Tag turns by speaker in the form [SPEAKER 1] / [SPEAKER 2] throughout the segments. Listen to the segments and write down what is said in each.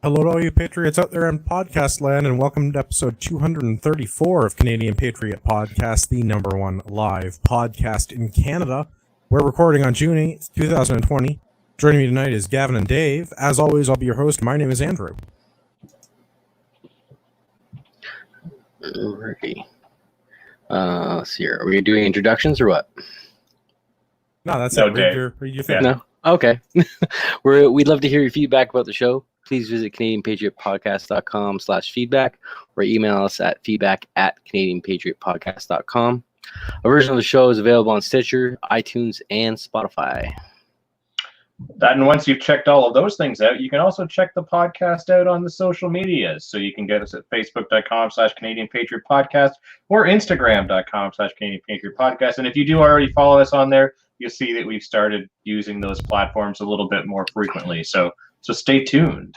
[SPEAKER 1] Hello to all you Patriots out there in podcast land, and welcome to episode 234 of Canadian Patriot Podcast, the number one live podcast in Canada. We're recording on June 8th, 2020. Joining me tonight is Gavin and Dave. As always, I'll be your host. My name is Andrew.
[SPEAKER 2] Alrighty. Let's see here. Are we doing introductions or what?
[SPEAKER 1] No, that's
[SPEAKER 3] No,
[SPEAKER 1] it.
[SPEAKER 3] Dave.
[SPEAKER 1] Read your thing.
[SPEAKER 2] No? Okay. We'd love to hear your feedback about the show. Please visit CanadianPatriotPodcast.com/feedback or email us at feedback@CanadianPatriotPodcast.com. A version of the show is available on Stitcher, iTunes, and Spotify.
[SPEAKER 3] And once you've checked all of those things out, you can also check the podcast out on the social medias. So you can get us at Facebook.com/Canadian Patriot Podcast or Instagram.com/Canadian Patriot Podcast. And if you do already follow us on there, you'll see that we've started using those platforms a little bit more frequently. So stay tuned.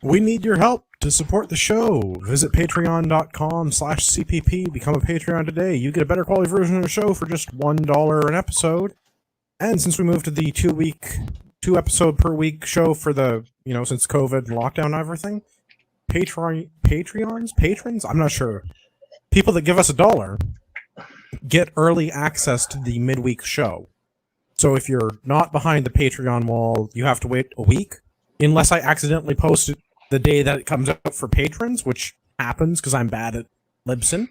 [SPEAKER 1] We need your help to support the show. Visit patreon.com/CPP. Become a Patreon today. You get a better quality version of the show for just $1 an episode. And since we moved to the 2 episode per week show for the, since COVID and lockdown and everything, patrons, I'm not sure. People that give us $1 get early access to the midweek show. So if you're not behind the Patreon wall, you have to wait a week, unless I accidentally post it the day that it comes out for patrons, which happens because I'm bad at Libsyn.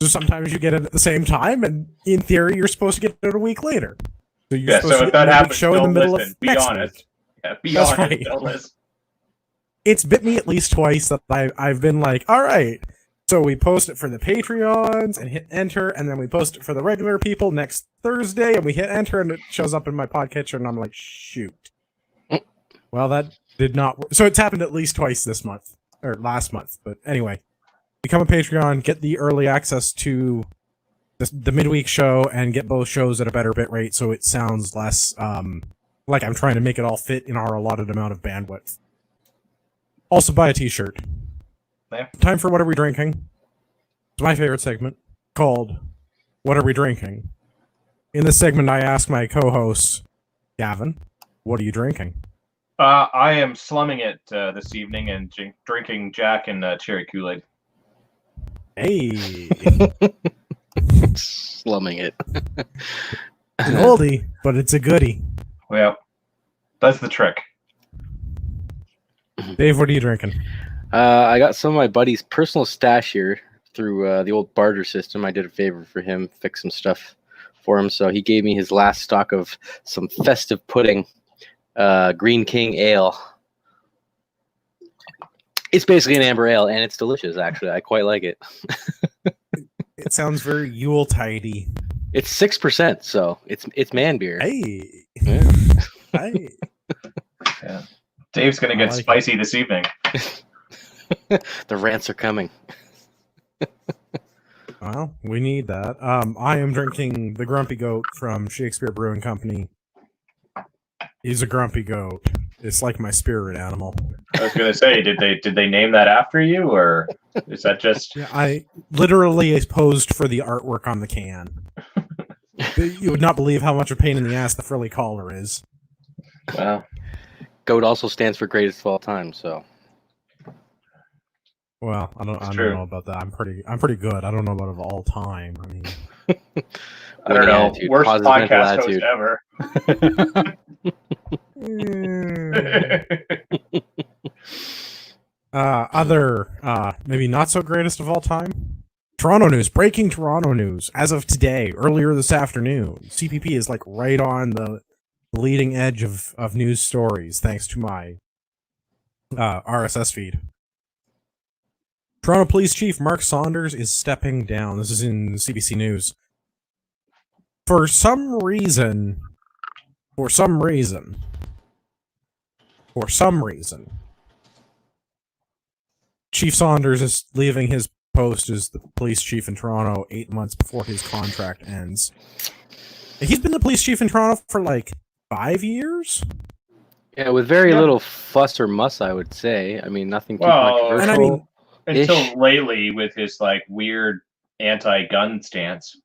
[SPEAKER 1] So sometimes you get it at the same time, and in theory, you're supposed to get it a week later. So you're supposed to
[SPEAKER 3] if
[SPEAKER 1] get
[SPEAKER 3] that happens,
[SPEAKER 1] show in the middle of
[SPEAKER 3] be
[SPEAKER 1] next
[SPEAKER 3] honest.
[SPEAKER 1] week.
[SPEAKER 3] Yeah, be
[SPEAKER 1] That's
[SPEAKER 3] honest.
[SPEAKER 1] right.
[SPEAKER 3] Don't listen.
[SPEAKER 1] It's bit me at least twice that I've been like, all right, so we post it for the Patreons and hit enter, and then we post it for the regular people next Thursday, and we hit enter, and it shows up in my podcatcher, and I'm like, shoot. Well, that did not work. So it's happened at least twice this month, or last month. But anyway, become a Patreon, get the early access to the midweek show, and get both shows at a better bit rate, so it sounds less like I'm trying to make it all fit in our allotted amount of bandwidth. Also, buy a t-shirt.
[SPEAKER 3] Yeah.
[SPEAKER 1] Time for What Are We Drinking? It's my favorite segment, called What Are We Drinking? In this segment, I ask my co-host, Gavin, what are you drinking?
[SPEAKER 3] I am slumming it this evening and drinking Jack and cherry Kool-Aid.
[SPEAKER 1] Hey!
[SPEAKER 2] Slumming it.
[SPEAKER 1] It's an oldie, but it's a goodie.
[SPEAKER 3] Well, that's the trick.
[SPEAKER 1] Dave, what are you drinking?
[SPEAKER 2] I got some of my buddy's personal stash here through the old barter system. I did a favor for him, fix some stuff for him. So he gave me his last stock of some festive pudding, Green King Ale. It's basically an amber ale, and it's delicious, actually. I quite like it.
[SPEAKER 1] It sounds very Yule-tidey.
[SPEAKER 2] It's 6%, so it's man beer.
[SPEAKER 1] Hey!
[SPEAKER 2] Yeah.
[SPEAKER 1] Hey!
[SPEAKER 3] Yeah. Dave's going to get
[SPEAKER 1] like
[SPEAKER 3] spicy this evening.
[SPEAKER 2] The rants are coming.
[SPEAKER 1] Well, we need that. I am drinking the Grumpy Goat from Shakespeare Brewing Company. He's a grumpy goat. It's like my spirit animal.
[SPEAKER 3] I was going to say, did they name that after you, or is that just...
[SPEAKER 1] Yeah, I literally posed for the artwork on the can. You would not believe how much a pain in the ass the frilly collar is.
[SPEAKER 3] Wow.
[SPEAKER 2] GOAT also stands for greatest of all time, so...
[SPEAKER 1] Well, I don't
[SPEAKER 3] true.
[SPEAKER 1] know about that. I'm pretty good. I don't know about it of all time. I mean,
[SPEAKER 3] I don't know.
[SPEAKER 2] Attitude,
[SPEAKER 3] Worst
[SPEAKER 2] positive mental
[SPEAKER 3] podcast host ever.
[SPEAKER 1] other maybe not so greatest of all time. Toronto news, breaking Toronto news as of today, earlier this afternoon. CPP is like right on the leading edge of news stories, thanks to my RSS feed. Toronto Police Chief Mark Saunders is stepping down. This is in CBC News. For some reason, Chief Saunders is leaving his post as the police chief in Toronto 8 months before his contract ends. He's been the police chief in Toronto for like 5 years?
[SPEAKER 2] Yeah, with very little fuss or muss, I would say. I mean, nothing too
[SPEAKER 3] Well,
[SPEAKER 2] controversial.
[SPEAKER 1] And I mean,
[SPEAKER 3] until lately with his like weird anti-gun stance.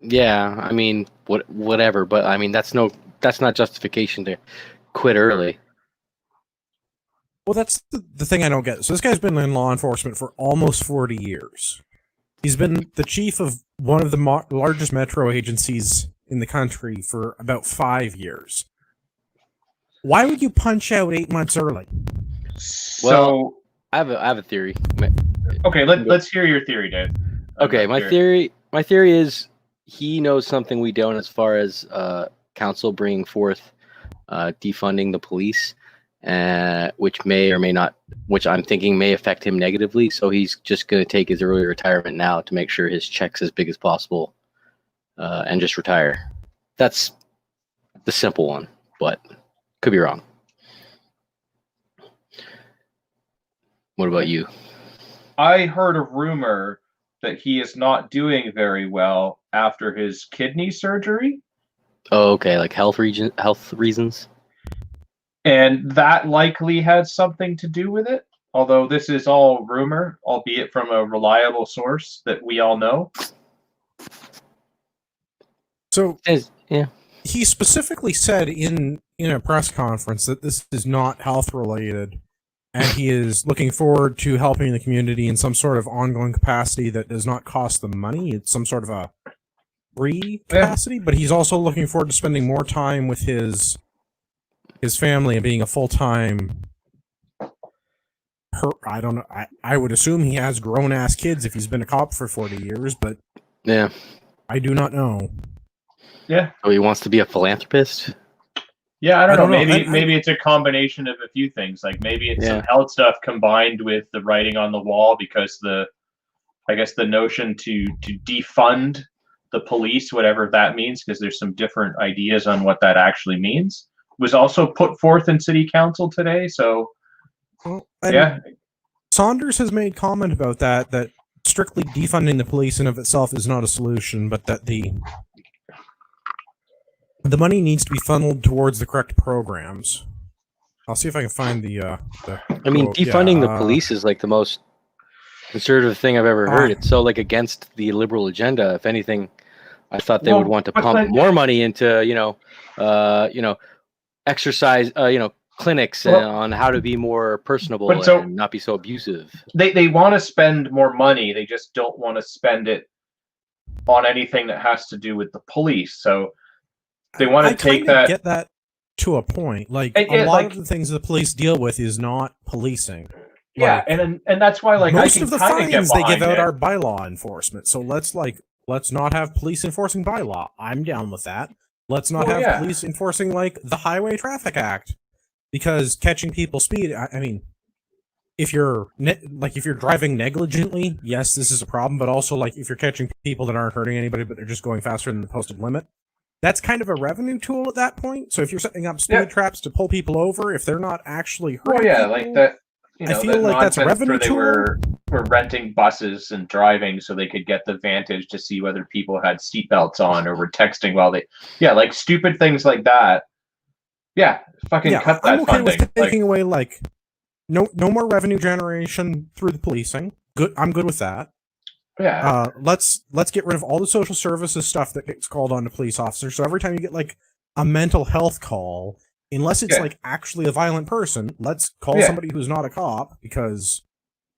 [SPEAKER 2] Yeah, I mean, whatever. But I mean, that's not justification to quit early.
[SPEAKER 1] Well, that's the thing I don't get. So this guy's been in law enforcement for almost 40 years. He's been the chief of one of the largest metro agencies in the country for about 5 years. Why would you punch out 8 months early?
[SPEAKER 3] So
[SPEAKER 2] I have a theory.
[SPEAKER 3] okay, let's hear your theory, Dave.
[SPEAKER 2] Okay, my theory is he knows something we don't, as far as council bringing forth defunding the police, which may or may not, which I'm thinking may affect him negatively. So he's just going to take his early retirement now to make sure his check's as big as possible, and just retire. That's the simple one, but could be wrong. What about you?
[SPEAKER 3] I heard a rumor that he is not doing very well after his kidney surgery.
[SPEAKER 2] Oh, okay, like health reasons.
[SPEAKER 3] And that likely had something to do with it. Although this is all rumor, albeit from a reliable source that we all know.
[SPEAKER 1] So
[SPEAKER 2] Yeah,
[SPEAKER 1] he specifically said in a press conference that this is not health related, and he is looking forward to helping the community in some sort of ongoing capacity that does not cost them money. It's some sort of a free capacity, but he's also looking forward to spending more time with his family and being a full-time. I don't know. I would assume he has grown-ass kids if he's been a cop for 40 years, but
[SPEAKER 2] yeah.
[SPEAKER 1] I do not know.
[SPEAKER 3] Yeah.
[SPEAKER 2] Oh, he wants to be a philanthropist?
[SPEAKER 3] Yeah, I don't know.
[SPEAKER 1] know.
[SPEAKER 3] Maybe it's a combination of a few things. Like maybe it's some health stuff combined with the writing on the wall, because I guess the notion to defund the police, whatever that means, because there's some different ideas on what that actually means, was also put forth in city council today. So yeah,
[SPEAKER 1] Saunders has made comment about that strictly defunding the police in of itself is not a solution, but that the money needs to be funneled towards the correct programs. I'll see if I can find the
[SPEAKER 2] I mean, defunding the police is like the most conservative thing I've ever heard. It's so like against the liberal agenda. If anything, I thought they would want to pump more money into exercise clinics on how to be more personable and not be so abusive.
[SPEAKER 3] They want to spend more money. They just don't want to spend it on anything that has to do with the police. So they want to take that.
[SPEAKER 1] Get that to a point. Like a lot of the things the police deal with is not policing.
[SPEAKER 3] Yeah, and that's why
[SPEAKER 1] most of the fines they give out are bylaw enforcement. So let's not have police enforcing bylaw. I'm down with that. Let's not have police enforcing like the Highway Traffic Act, because catching people speed. I mean, if you're driving negligently, yes, this is a problem. But also, like, if you're catching people that aren't hurting anybody, but they're just going faster than the posted limit, that's kind of a revenue tool at that point. So if you're setting up speed traps to pull people over, if they're not actually hurting people,
[SPEAKER 3] like that.
[SPEAKER 1] I feel like that's a revenue tool.
[SPEAKER 3] They were renting buses and driving so they could get the vantage to see whether people had seatbelts on or were texting while they. Yeah, like stupid things like that. Yeah, fucking cut that
[SPEAKER 1] I'm okay
[SPEAKER 3] funding.
[SPEAKER 1] With taking away no more revenue generation through the policing. Good, I'm good with that.
[SPEAKER 3] Yeah.
[SPEAKER 1] Let's get rid of all the social services stuff that gets called on to police officers. So every time you get like a mental health call, unless it's like actually a violent person, let's call somebody who's not a cop, because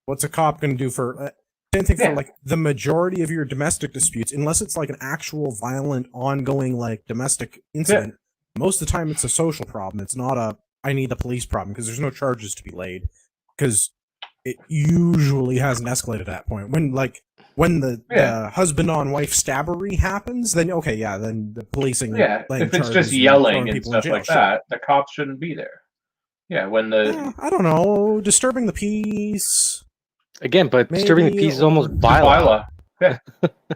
[SPEAKER 1] what's a cop going to do for same thing for like the majority of your domestic disputes, unless it's like an actual violent ongoing like domestic incident. Most of the time it's a social problem. It's not a I need the police problem, because there's no charges to be laid, because it usually hasn't escalated at that point. When the husband on wife stabbery happens, then then the policing.
[SPEAKER 3] Yeah, if it's just yelling and stuff like that, the cops shouldn't be there. Yeah, when
[SPEAKER 1] I don't know, disturbing the peace.
[SPEAKER 2] Again, but disturbing the peace is almost bylaw.
[SPEAKER 3] Yeah,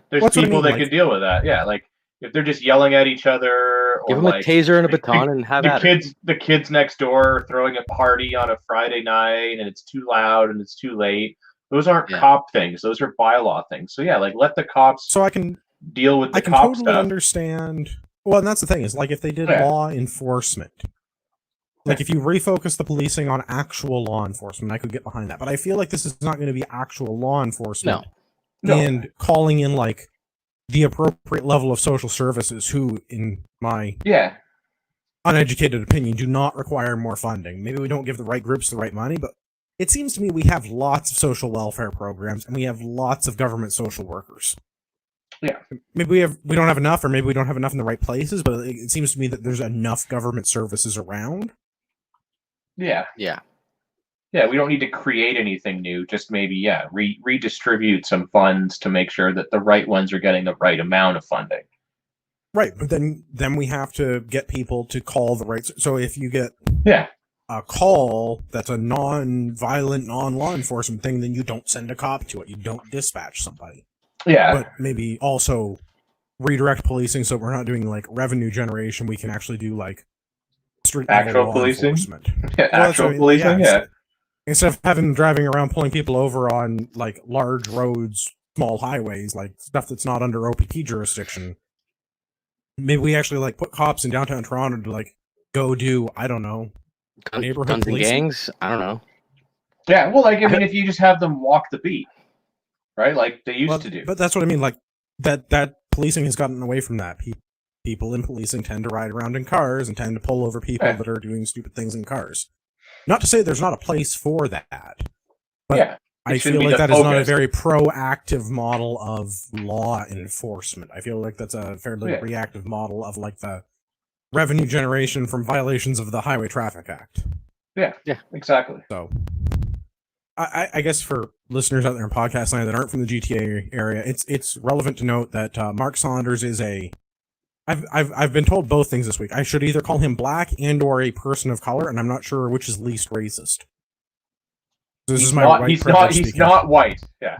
[SPEAKER 3] there's people that can deal with that. Yeah, like if they're just yelling at each other, or
[SPEAKER 2] give them a taser and a baton and have
[SPEAKER 3] the kids next door are throwing a party on a Friday night and it's too loud and it's too late. Those aren't cop things. Those are bylaw things. So yeah, like let the cops.
[SPEAKER 1] So I can
[SPEAKER 3] deal with the cop
[SPEAKER 1] totally
[SPEAKER 3] stuff.
[SPEAKER 1] Understand. Well, and that's the thing is like if they did law enforcement, like if you refocus the policing on actual law enforcement, I could get behind that. But I feel like this is not going to be actual law enforcement.
[SPEAKER 2] No.
[SPEAKER 1] And calling in like the appropriate level of social services, who in my uneducated opinion, do not require more funding. Maybe we don't give the right groups the right money, but it seems to me we have lots of social welfare programs and we have lots of government social workers.
[SPEAKER 3] Yeah.
[SPEAKER 1] Maybe we don't have enough, or maybe we don't have enough in the right places, but it seems to me that there's enough government services around.
[SPEAKER 3] Yeah.
[SPEAKER 2] Yeah.
[SPEAKER 3] Yeah, we don't need to create anything new. Just maybe, redistribute some funds to make sure that the right ones are getting the right amount of funding.
[SPEAKER 1] Right, but then we have to get people to call the right. So if you get a call that's a non-violent, non-law enforcement thing, then you don't send a cop to it. You don't dispatch somebody.
[SPEAKER 3] Yeah.
[SPEAKER 1] But maybe also redirect policing, so we're not doing like revenue generation. We can actually do like street
[SPEAKER 3] actual policing.
[SPEAKER 1] Yeah,
[SPEAKER 3] actual policing. Yeah.
[SPEAKER 1] Instead of having them driving around pulling people over on like large roads, small highways, like stuff that's not under OPT jurisdiction, maybe we actually like put cops in downtown Toronto to like go do, I don't know, neighborhood
[SPEAKER 2] guns and
[SPEAKER 1] policing.
[SPEAKER 2] gangs. I don't know.
[SPEAKER 3] Yeah, well, like I mean, if you just have them walk the beat, right, like they used to do.
[SPEAKER 1] But that's what I mean. Like that policing has gotten away from that. People in policing tend to ride around in cars and tend to pull over people that are doing stupid things in cars. Not to say there's not a place for that, but I feel like that is not a very proactive model of law enforcement. I feel like that's a fairly reactive model of like the revenue generation from violations of the Highway Traffic Act.
[SPEAKER 3] Yeah, exactly.
[SPEAKER 1] So, I guess for listeners out there in podcast land that aren't from the GTA area, it's relevant to note that Mark Saunders is a. I've been told both things this week. I should either call him black and or a person of color, and I'm not sure which is least racist. This is my white privilege speaking.
[SPEAKER 3] He's not white. Yeah,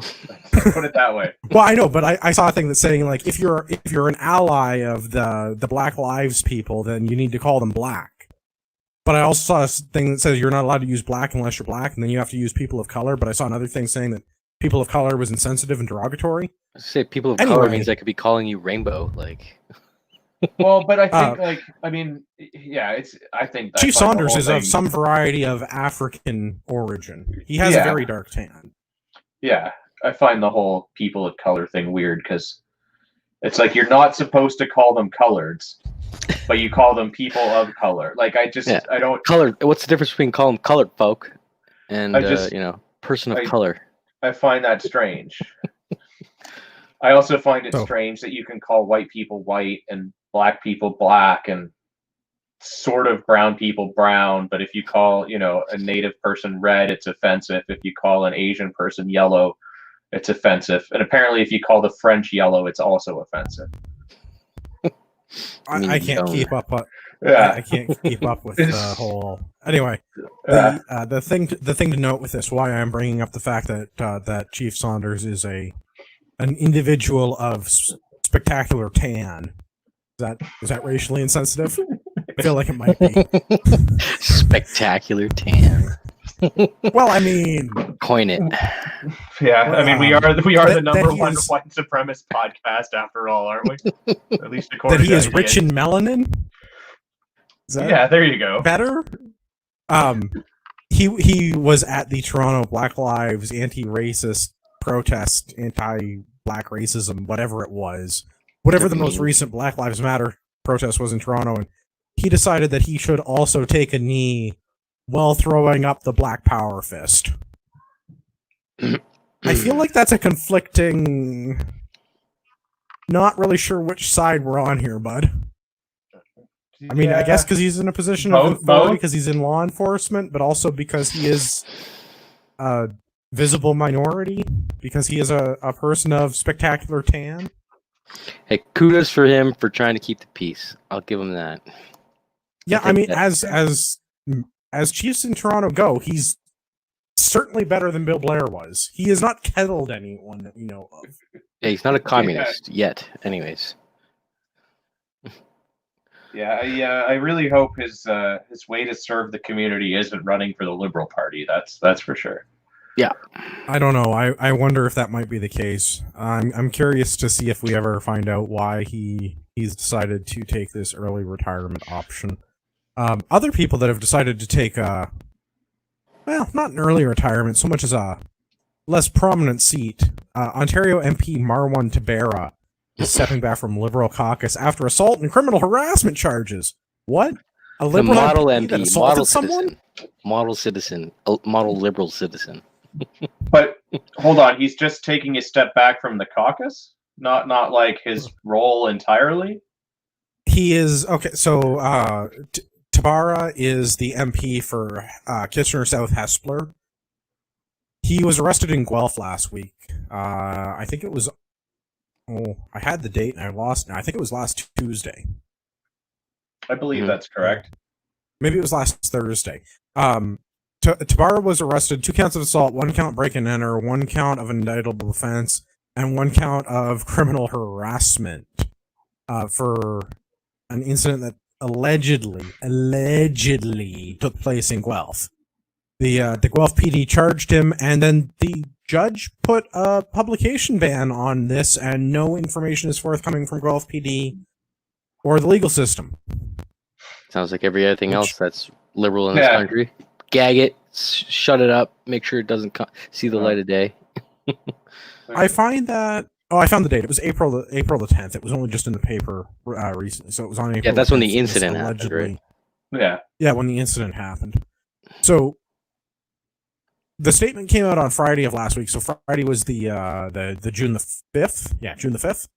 [SPEAKER 3] put it that way.
[SPEAKER 1] Well, I know, but I saw a thing that's saying like if you're an ally of the Black Lives people, then you need to call them black. But I also saw a thing that says you're not allowed to use black unless you're black, and then you have to use people of color. But I saw another thing saying that people of color was insensitive and derogatory.
[SPEAKER 2] I say people of color means I could be calling you rainbow, like.
[SPEAKER 3] Well, but I think, I think
[SPEAKER 1] Chief Saunders is of some variety of African origin. He has a very dark tan.
[SPEAKER 3] Yeah, I find the whole people of color thing weird because it's like you're not supposed to call them coloreds, but you call them people of color. Like I don't.
[SPEAKER 2] Colored. What's the difference between calling them colored folk and person of color?
[SPEAKER 3] I find that strange. I also find it strange that you can call white people white and black people black and sort of brown people brown, but if you call, a native person red, it's offensive. If you call an Asian person yellow, it's offensive. And apparently if you call the French yellow, it's also offensive.
[SPEAKER 1] I can't keep up. I can't keep up with the whole. Anyway, the thing to note with this, why I'm bringing up the fact that Chief Saunders is an individual of spectacular tan. Is that racially insensitive? I feel like it might be.
[SPEAKER 2] Spectacular tan.
[SPEAKER 1] Well, I mean,
[SPEAKER 2] coin it.
[SPEAKER 3] Yeah, I mean, we are the number one white supremacist podcast after all, aren't we? At least according
[SPEAKER 1] to that he is rich in melanin.
[SPEAKER 3] There you go.
[SPEAKER 1] Better. He was at the Toronto Black Lives anti-racist protest, anti-black racism, whatever it was. Whatever the most recent Black Lives Matter protest was in Toronto, and he decided that he should also take a knee while throwing up the Black Power fist. I feel like that's a conflicting... Not really sure which side we're on here, bud. I mean, I guess because he's in a position of authority, because he's in law enforcement, but also because he is a visible minority, because he is a person of spectacular tan.
[SPEAKER 2] Hey, kudos for him for trying to keep the peace. I'll give him that.
[SPEAKER 1] Yeah, I mean, as Chiefs in Toronto go, he's certainly better than Bill Blair was. He has not kettled anyone that we know of.
[SPEAKER 2] Yeah, he's not a communist yet, anyways.
[SPEAKER 3] Yeah, I really hope his way to serve the community isn't running for the Liberal Party. That's for sure.
[SPEAKER 2] Yeah.
[SPEAKER 1] I don't know. I wonder if that might be the case. I'm curious to see if we ever find out why he's decided to take this early retirement option. Other people that have decided to take not an early retirement so much as a less prominent seat. Ontario MP Marwan Tabera is stepping back from Liberal caucus after assault and criminal harassment charges. What? A
[SPEAKER 2] The
[SPEAKER 1] liberal
[SPEAKER 2] model
[SPEAKER 1] MP that
[SPEAKER 2] MP,
[SPEAKER 1] assaulted
[SPEAKER 2] model
[SPEAKER 1] someone?
[SPEAKER 2] citizen, model citizen, model liberal citizen.
[SPEAKER 3] But hold on, he's just taking a step back from the caucus, not like his role entirely.
[SPEAKER 1] He is okay. So Tabara is the MP for Kitchener South Hespeler. He was arrested in Guelph last week. I think it was. Oh, I had the date and I lost. Now I think it was last Tuesday.
[SPEAKER 3] I believe that's correct.
[SPEAKER 1] Maybe it was last Thursday. Tabara was arrested. 2 counts of assault, 1 count break and enter, 1 count of indictable offense, and 1 count of criminal harassment for an incident that allegedly took place in Guelph. The Guelph PD charged him, and then the judge put a publication ban on this, and no information is forthcoming from Guelph PD or the legal system.
[SPEAKER 2] Sounds like everything else that's liberal in this country. Gag it, shut it up, make sure it doesn't see the light of day.
[SPEAKER 1] I find that. Oh, I found the date. It was April the 10th. It was only just in the paper recently, so it was on April.
[SPEAKER 2] Yeah, that's
[SPEAKER 1] 10th.
[SPEAKER 2] when the incident happened, right?
[SPEAKER 3] Yeah,
[SPEAKER 1] when the incident happened. So the statement came out on Friday of last week. So Friday was the June the 5th. Yeah, June the 5th.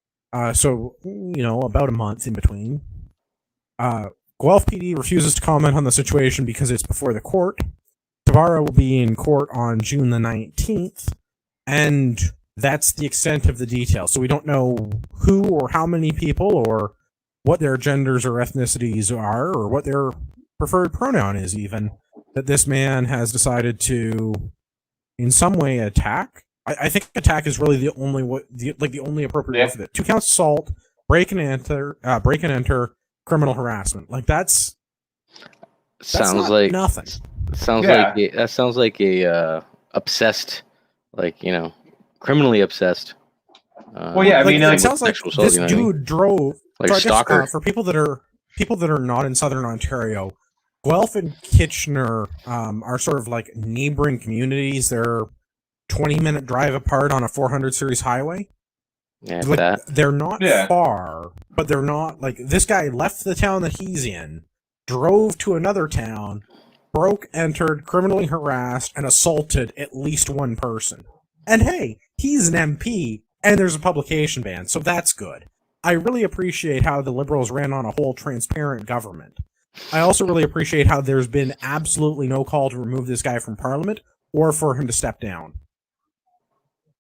[SPEAKER 1] So about a month in between. Guelph PD refuses to comment on the situation because it's before the court. Tabara will be in court on June the 19th, and that's the extent of the details. So we don't know who or how many people or what their genders or ethnicities are or what their preferred pronoun is even, that this man has decided to in some way attack. I think attack is really the only appropriate word for it. 2 counts assault, break and enter, criminal harassment. Like that's
[SPEAKER 2] sounds like
[SPEAKER 1] nothing.
[SPEAKER 2] That sounds like a obsessed, criminally obsessed.
[SPEAKER 1] It sounds like this dude drove.
[SPEAKER 2] Like stalker.
[SPEAKER 1] For people that are not in Southern Ontario, Guelph and Kitchener are sort of like neighboring communities. They're 20-minute drive apart on a 400 series highway.
[SPEAKER 2] Yeah,
[SPEAKER 1] they're not far, but they're not like this guy left the town that he's in, drove to another town, broke, entered, criminally harassed, and assaulted at least 1 person. And hey, he's an MP, and there's a publication ban, so that's good. I really appreciate how the Liberals ran on a whole transparent government. I also really appreciate how there's been absolutely no call to remove this guy from Parliament or for him to step down.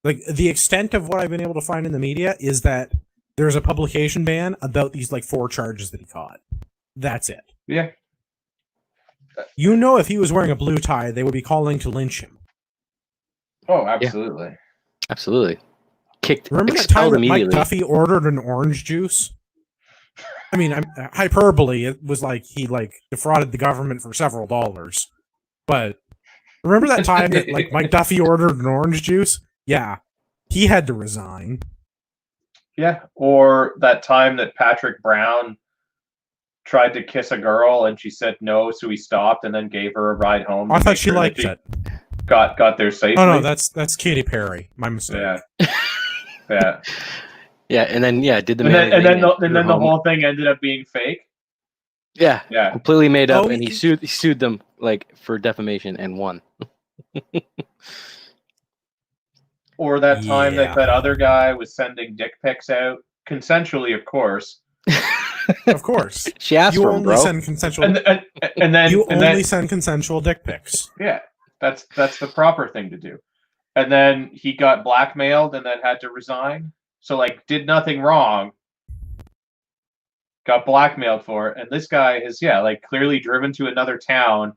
[SPEAKER 1] Like, the extent of what I've been able to find in the media is that there's a publication ban about these 4 charges that he caught. That's it.
[SPEAKER 3] Yeah.
[SPEAKER 1] If he was wearing a blue tie, they would be calling to lynch him.
[SPEAKER 3] Oh, absolutely.
[SPEAKER 2] Yeah. Absolutely.
[SPEAKER 1] Remember that time that Mike Duffy ordered an orange juice? I mean, hyperbole. It was like he defrauded the government for several dollars. But remember that time that Mike Duffy ordered an orange juice? Yeah, he had to resign.
[SPEAKER 3] Yeah, or that time that Patrick Brown tried to kiss a girl and she said no, so he stopped and then gave her a ride home.
[SPEAKER 1] I thought she liked it.
[SPEAKER 3] Got there safely.
[SPEAKER 1] Oh no, that's Katy Perry. My mistake.
[SPEAKER 3] Yeah.
[SPEAKER 2] Yeah, and then did the
[SPEAKER 3] and then the whole thing ended up being fake.
[SPEAKER 2] Yeah, completely made up, and he sued them for defamation and won.
[SPEAKER 3] Or that time that other guy was sending dick pics out consensually, of course.
[SPEAKER 1] Of course,
[SPEAKER 2] she asked for him, bro.
[SPEAKER 1] Send consensual,
[SPEAKER 3] and then
[SPEAKER 1] send consensual dick pics.
[SPEAKER 3] Yeah, that's the proper thing to do. And then he got blackmailed and then had to resign. So did nothing wrong. Got blackmailed for it, and this guy has clearly driven to another town,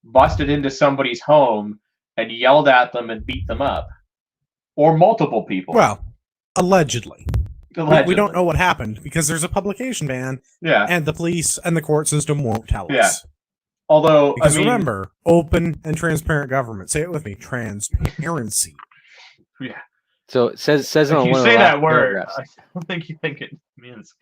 [SPEAKER 3] busted into somebody's home, and yelled at them and beat them up, or multiple people.
[SPEAKER 1] Well, allegedly. We don't know what happened because there's a publication ban.
[SPEAKER 3] Yeah,
[SPEAKER 1] and the police and the court system won't tell us.
[SPEAKER 3] Yeah, although
[SPEAKER 1] remember, open and transparent government. Say it with me: transparency.
[SPEAKER 3] Yeah.
[SPEAKER 2] So it says on
[SPEAKER 3] you
[SPEAKER 2] one
[SPEAKER 3] say
[SPEAKER 2] of the
[SPEAKER 3] that
[SPEAKER 2] last
[SPEAKER 3] word.
[SPEAKER 2] paragraphs.
[SPEAKER 3] I don't think you think it means.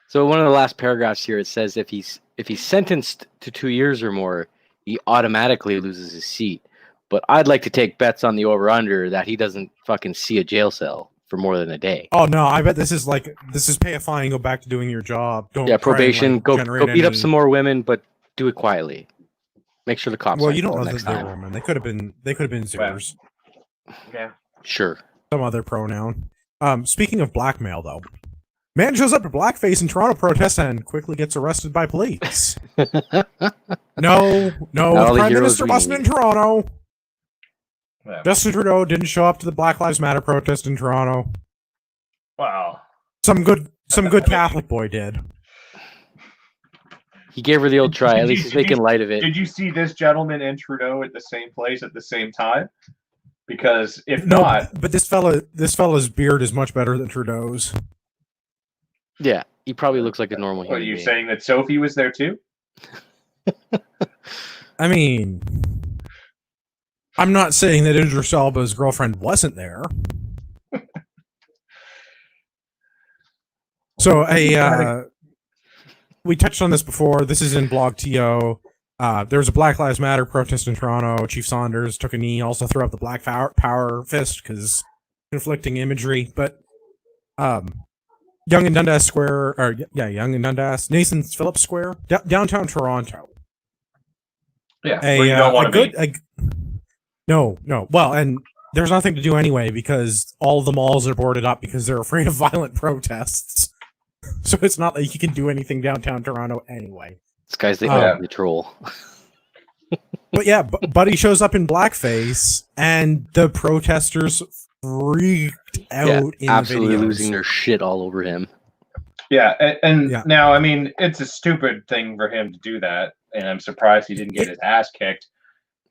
[SPEAKER 2] So one of the last paragraphs here, it says if he's sentenced to 2 years or more, he automatically loses his seat. But I'd like to take bets on the over/under that he doesn't fucking see a jail cell for more than a day.
[SPEAKER 1] Oh no, I bet this is pay a fine, go back to doing your job. Don't
[SPEAKER 2] probation, go beat up some more women, but do it quietly. Make sure the cops.
[SPEAKER 1] Well, you don't know
[SPEAKER 2] next
[SPEAKER 1] that they
[SPEAKER 2] time.
[SPEAKER 1] were women. They could have been Zoomers.
[SPEAKER 3] Yeah.
[SPEAKER 2] Sure.
[SPEAKER 1] Some other pronoun. Speaking of blackmail, though, man shows up to blackface in Toronto protest and quickly gets arrested by police. No, the
[SPEAKER 2] the
[SPEAKER 1] Prime
[SPEAKER 2] heroes
[SPEAKER 1] Minister
[SPEAKER 2] we
[SPEAKER 1] wasn't in
[SPEAKER 2] need.
[SPEAKER 1] Toronto.
[SPEAKER 3] Yeah.
[SPEAKER 1] Justin Trudeau didn't show up to the Black Lives Matter protest in Toronto.
[SPEAKER 3] Wow.
[SPEAKER 1] Some good Catholic boy did.
[SPEAKER 2] He gave her the old try. At least he's making light of it.
[SPEAKER 3] Did you see this gentleman and Trudeau at the same place at the same time? Because if
[SPEAKER 1] No,
[SPEAKER 3] not,
[SPEAKER 1] but this fella's beard is much better than Trudeau's.
[SPEAKER 2] Yeah, he probably looks like a normal
[SPEAKER 3] are
[SPEAKER 2] human
[SPEAKER 3] you
[SPEAKER 2] being.
[SPEAKER 3] saying that Sophie was there too?
[SPEAKER 1] I mean, I'm not saying that Idris Elba's girlfriend wasn't there. So we touched on this before. This is in Blog TO. There was a Black Lives Matter protest in Toronto. Chief Saunders took a knee, also threw up the Black Power fist because conflicting imagery. But Yonge and Dundas Square, Yonge and Dundas, Nathan Phillips Square, downtown Toronto.
[SPEAKER 3] Yeah, where you don't want to be.
[SPEAKER 1] No. Well, and there's nothing to do anyway because all the malls are boarded up because they're afraid of violent protests. So it's not like you can do anything downtown Toronto anyway.
[SPEAKER 2] This guy's the troll.
[SPEAKER 1] But yeah, Buddy shows up in blackface, and the protesters freaked out. In
[SPEAKER 2] absolutely
[SPEAKER 1] the videos.
[SPEAKER 2] losing their shit all over him.
[SPEAKER 3] Yeah, and now, I mean, it's a stupid thing for him to do that, and I'm surprised he didn't get his ass kicked.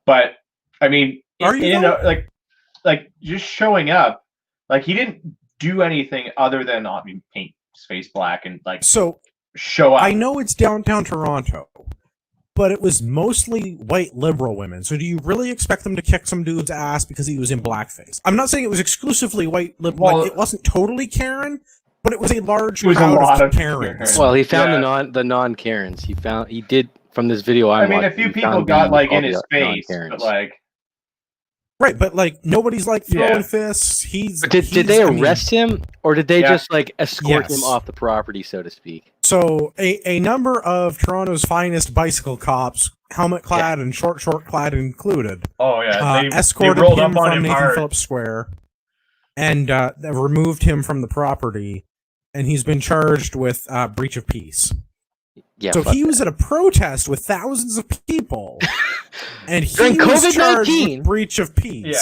[SPEAKER 3] But I mean, like just showing up, like he didn't do anything other than paint his face black and show up.
[SPEAKER 1] I know it's downtown Toronto, but it was mostly white liberal women. So do you really expect them to kick some dude's ass because he was in blackface? I'm not saying it was exclusively white liberal.
[SPEAKER 3] Well,
[SPEAKER 1] it wasn't totally Karen, but it was a large crowd of Karens.
[SPEAKER 2] Well, he found the non-Karens. He did from this video.
[SPEAKER 3] I mean, a few people got in his face, but
[SPEAKER 1] right, but nobody's throwing fists.
[SPEAKER 2] Did they arrest him, or did they just escort him off the property, so to speak?
[SPEAKER 1] So a number of Toronto's finest bicycle cops, helmet clad and short clad included.
[SPEAKER 3] Oh yeah, they
[SPEAKER 1] escorted
[SPEAKER 3] rolled
[SPEAKER 1] him
[SPEAKER 3] up on
[SPEAKER 1] from
[SPEAKER 3] him
[SPEAKER 1] Nathan
[SPEAKER 3] hard.
[SPEAKER 1] Phillips Square, and they removed him from the property, and he's been charged with breach of peace.
[SPEAKER 2] Yeah,
[SPEAKER 1] so he was at a protest with thousands of people, and he
[SPEAKER 2] during
[SPEAKER 1] was charged
[SPEAKER 2] COVID-19
[SPEAKER 1] with breach of peace.
[SPEAKER 3] Yeah.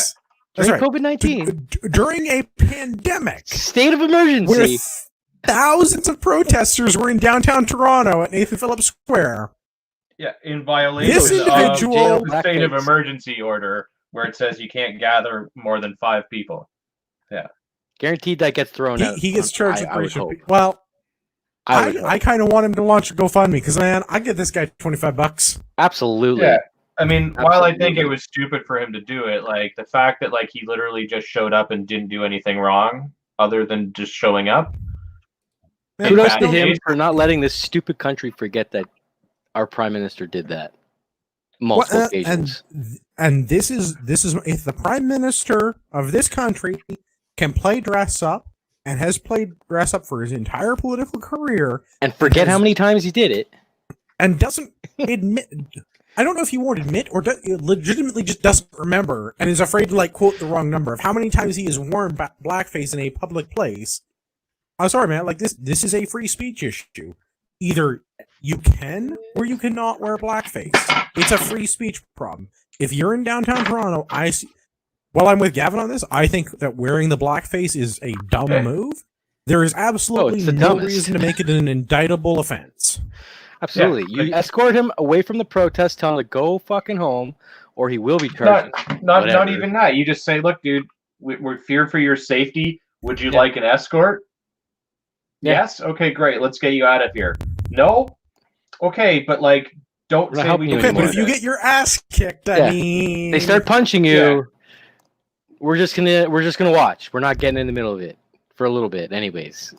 [SPEAKER 1] That's
[SPEAKER 2] during
[SPEAKER 1] right.
[SPEAKER 2] COVID-19,
[SPEAKER 1] during a pandemic,
[SPEAKER 2] state of emergency,
[SPEAKER 1] where thousands of protesters were in downtown Toronto at Nathan Phillips Square.
[SPEAKER 3] Yeah, in violation
[SPEAKER 1] This individual
[SPEAKER 3] of the state of emergency order, where it says you can't gather more than 5 people. Yeah,
[SPEAKER 2] guaranteed that gets thrown out.
[SPEAKER 1] He gets charged with breach of
[SPEAKER 2] hope.
[SPEAKER 1] peace. Well.
[SPEAKER 2] I
[SPEAKER 1] kind of want him to launch a GoFundMe because, man, I get this guy $25.
[SPEAKER 2] Absolutely.
[SPEAKER 3] Yeah. I mean, while I think it was stupid for him to do it, the fact that he literally just showed up and didn't do anything wrong other than just showing up.
[SPEAKER 2] Kudos to him for not letting this stupid country forget that our prime minister did that multiple occasions.
[SPEAKER 1] And this is if the prime minister of this country can play dress up and has played dress up for his entire political career
[SPEAKER 2] and forget how many times he did it
[SPEAKER 1] and doesn't admit. I don't know if he won't admit or legitimately just doesn't remember and is afraid to quote the wrong number of how many times he has worn blackface in a public place. I'm sorry, man. This is a free speech issue. Either you can or you cannot wear blackface. It's a free speech problem. If you're in downtown Toronto, while I'm with Gavin on this, I think that wearing the blackface is a dumb move. There is absolutely no reason to make it an indictable offense.
[SPEAKER 2] Absolutely. Yeah, you escort him away from the protest, tell him to go fucking home, or he will be charged.
[SPEAKER 3] Not even that. You just say, look, dude, we're fear for your safety. Would you like an escort? Yeah. Yes? Okay, great. Let's get you out of here. No? Okay, but don't say we
[SPEAKER 1] Okay, but if you get your ass kicked, I mean...
[SPEAKER 2] They start punching you... Yeah. We're just gonna watch. We're not getting in the middle of it for a little bit, anyways.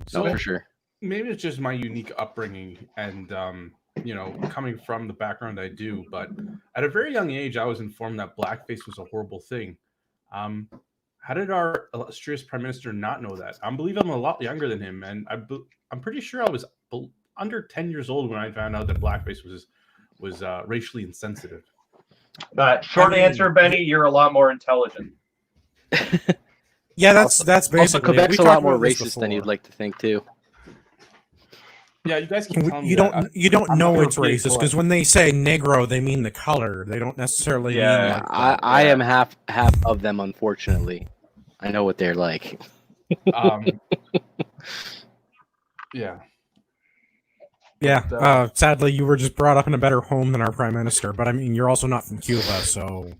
[SPEAKER 4] So
[SPEAKER 2] for sure.
[SPEAKER 4] Maybe it's just my unique upbringing and coming from the background I do. But at a very young age, I was informed that blackface was a horrible thing. How did our illustrious prime minister not know that? I believe I'm a lot younger than him, and I'm pretty sure I was under 10 years old when I found out that blackface was racially insensitive.
[SPEAKER 3] Short answer, Benny, you're a lot more intelligent.
[SPEAKER 1] Yeah, that's basically.
[SPEAKER 2] Also, Quebec's
[SPEAKER 1] we
[SPEAKER 2] a lot
[SPEAKER 1] talked
[SPEAKER 2] more
[SPEAKER 1] about this
[SPEAKER 2] racist
[SPEAKER 1] before.
[SPEAKER 2] than you'd like to think too.
[SPEAKER 4] Yeah, you guys keep telling me
[SPEAKER 1] You
[SPEAKER 4] that.
[SPEAKER 1] don't
[SPEAKER 4] I'm
[SPEAKER 1] know
[SPEAKER 4] not
[SPEAKER 1] it's
[SPEAKER 4] gonna be
[SPEAKER 1] racist because when they say Negro, they mean the color. They don't necessarily mean like.
[SPEAKER 2] I am half of them, unfortunately. I know what they're like.
[SPEAKER 4] Yeah.
[SPEAKER 1] Yeah.
[SPEAKER 4] But,
[SPEAKER 1] sadly, you were just brought up in a better home than our prime minister. But I mean, you're also not from Cuba, so.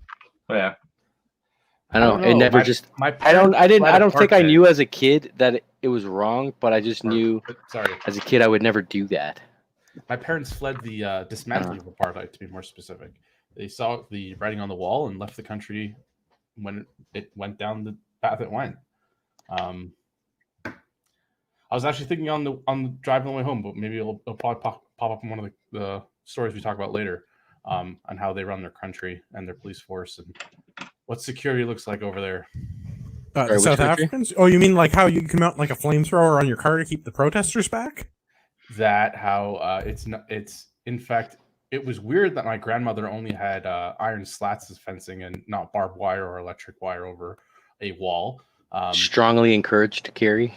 [SPEAKER 3] Yeah.
[SPEAKER 2] I don't know. It
[SPEAKER 4] know.
[SPEAKER 2] never
[SPEAKER 4] My-
[SPEAKER 2] just.
[SPEAKER 4] my
[SPEAKER 2] I don't
[SPEAKER 4] parents
[SPEAKER 2] think I
[SPEAKER 4] fled
[SPEAKER 2] knew as a kid that it was wrong, but I just knew
[SPEAKER 4] Sorry.
[SPEAKER 2] as a kid I would never do that.
[SPEAKER 4] My parents fled the dismantling of apartheid, to be more specific. They saw the writing on the wall and left the country when it went down the path it went. I was actually thinking on the drive on the way home, but maybe it'll probably pop up in one of the stories we talk about later, on how they run their country and their police force and what security looks like over there.
[SPEAKER 2] Sorry,
[SPEAKER 1] The
[SPEAKER 2] which
[SPEAKER 1] South
[SPEAKER 2] country?
[SPEAKER 1] Africans? Oh, you mean like how you come out like a flamethrower on your car to keep the protesters back?
[SPEAKER 4] That how it's in fact it was weird that my grandmother only had iron slats as fencing and not barbed wire or electric wire over a wall.
[SPEAKER 2] Strongly encouraged to carry.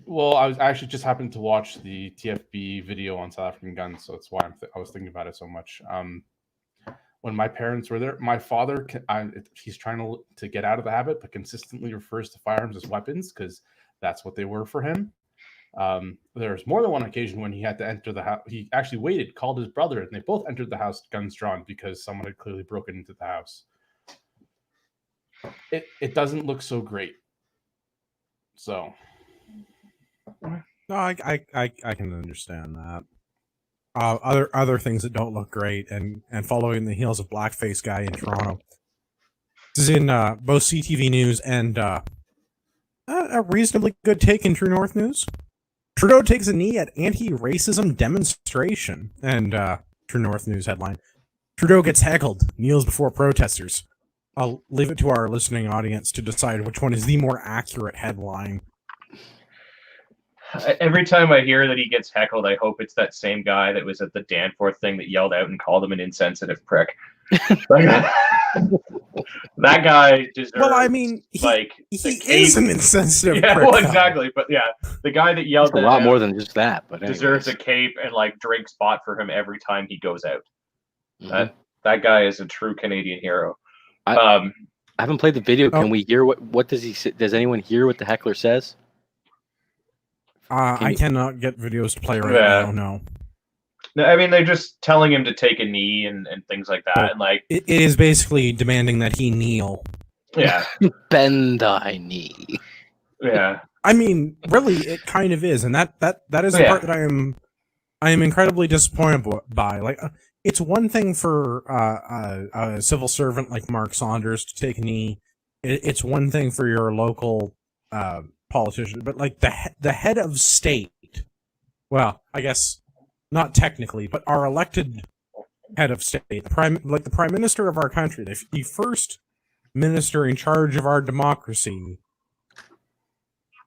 [SPEAKER 4] Well, I was actually just happened to watch the TFB video on South African guns, so that's why I was thinking about it so much. When my parents were there, my father, he's trying to get out of the habit, but consistently refers to firearms as weapons because that's what they were for him. There was more than one occasion when he had to enter the house. He actually waited, called his brother, and they both entered the house, guns drawn, because someone had clearly broken into the house. It doesn't look so great. So.
[SPEAKER 1] No, I can understand that. Other things that don't look great and following the heels of blackface guy in Toronto. This is in both CTV News and a reasonably good take in True North News. Trudeau takes a knee at anti-racism demonstration. And True North News headline. Trudeau gets heckled, kneels before protesters. I'll leave it to our listening audience to decide which one is the more accurate headline.
[SPEAKER 3] Every time I hear that he gets heckled, I hope it's that same guy that was at the Danforth thing that yelled out and called him an insensitive prick. That guy deserves.
[SPEAKER 1] Well, I mean, he is an insensitive
[SPEAKER 3] Yeah,
[SPEAKER 1] prick,
[SPEAKER 3] well, exactly. But yeah, the guy that yelled
[SPEAKER 2] a lot more than just that, but
[SPEAKER 3] deserves a cape and like Drake's bought for him every time he goes out.
[SPEAKER 2] Mhm.
[SPEAKER 3] That guy is a true Canadian hero.
[SPEAKER 2] I haven't played the video. Can we hear what does he say? Does anyone hear what the heckler says?
[SPEAKER 1] I cannot get videos to play right now. No.
[SPEAKER 3] No, I mean they're just telling him to take a knee and things like that, and like
[SPEAKER 1] it is basically demanding that he kneel.
[SPEAKER 3] Yeah,
[SPEAKER 2] bend thy knee.
[SPEAKER 3] Yeah,
[SPEAKER 1] I mean, really, it kind of is, and that is the part that I am incredibly disappointed by. Like, it's one thing for a civil servant like Mark Saunders to take a knee. It's one thing for your local politician, but like the head of state. Well, I guess not technically, but our elected head of state, the prime minister of our country, the first minister in charge of our democracy,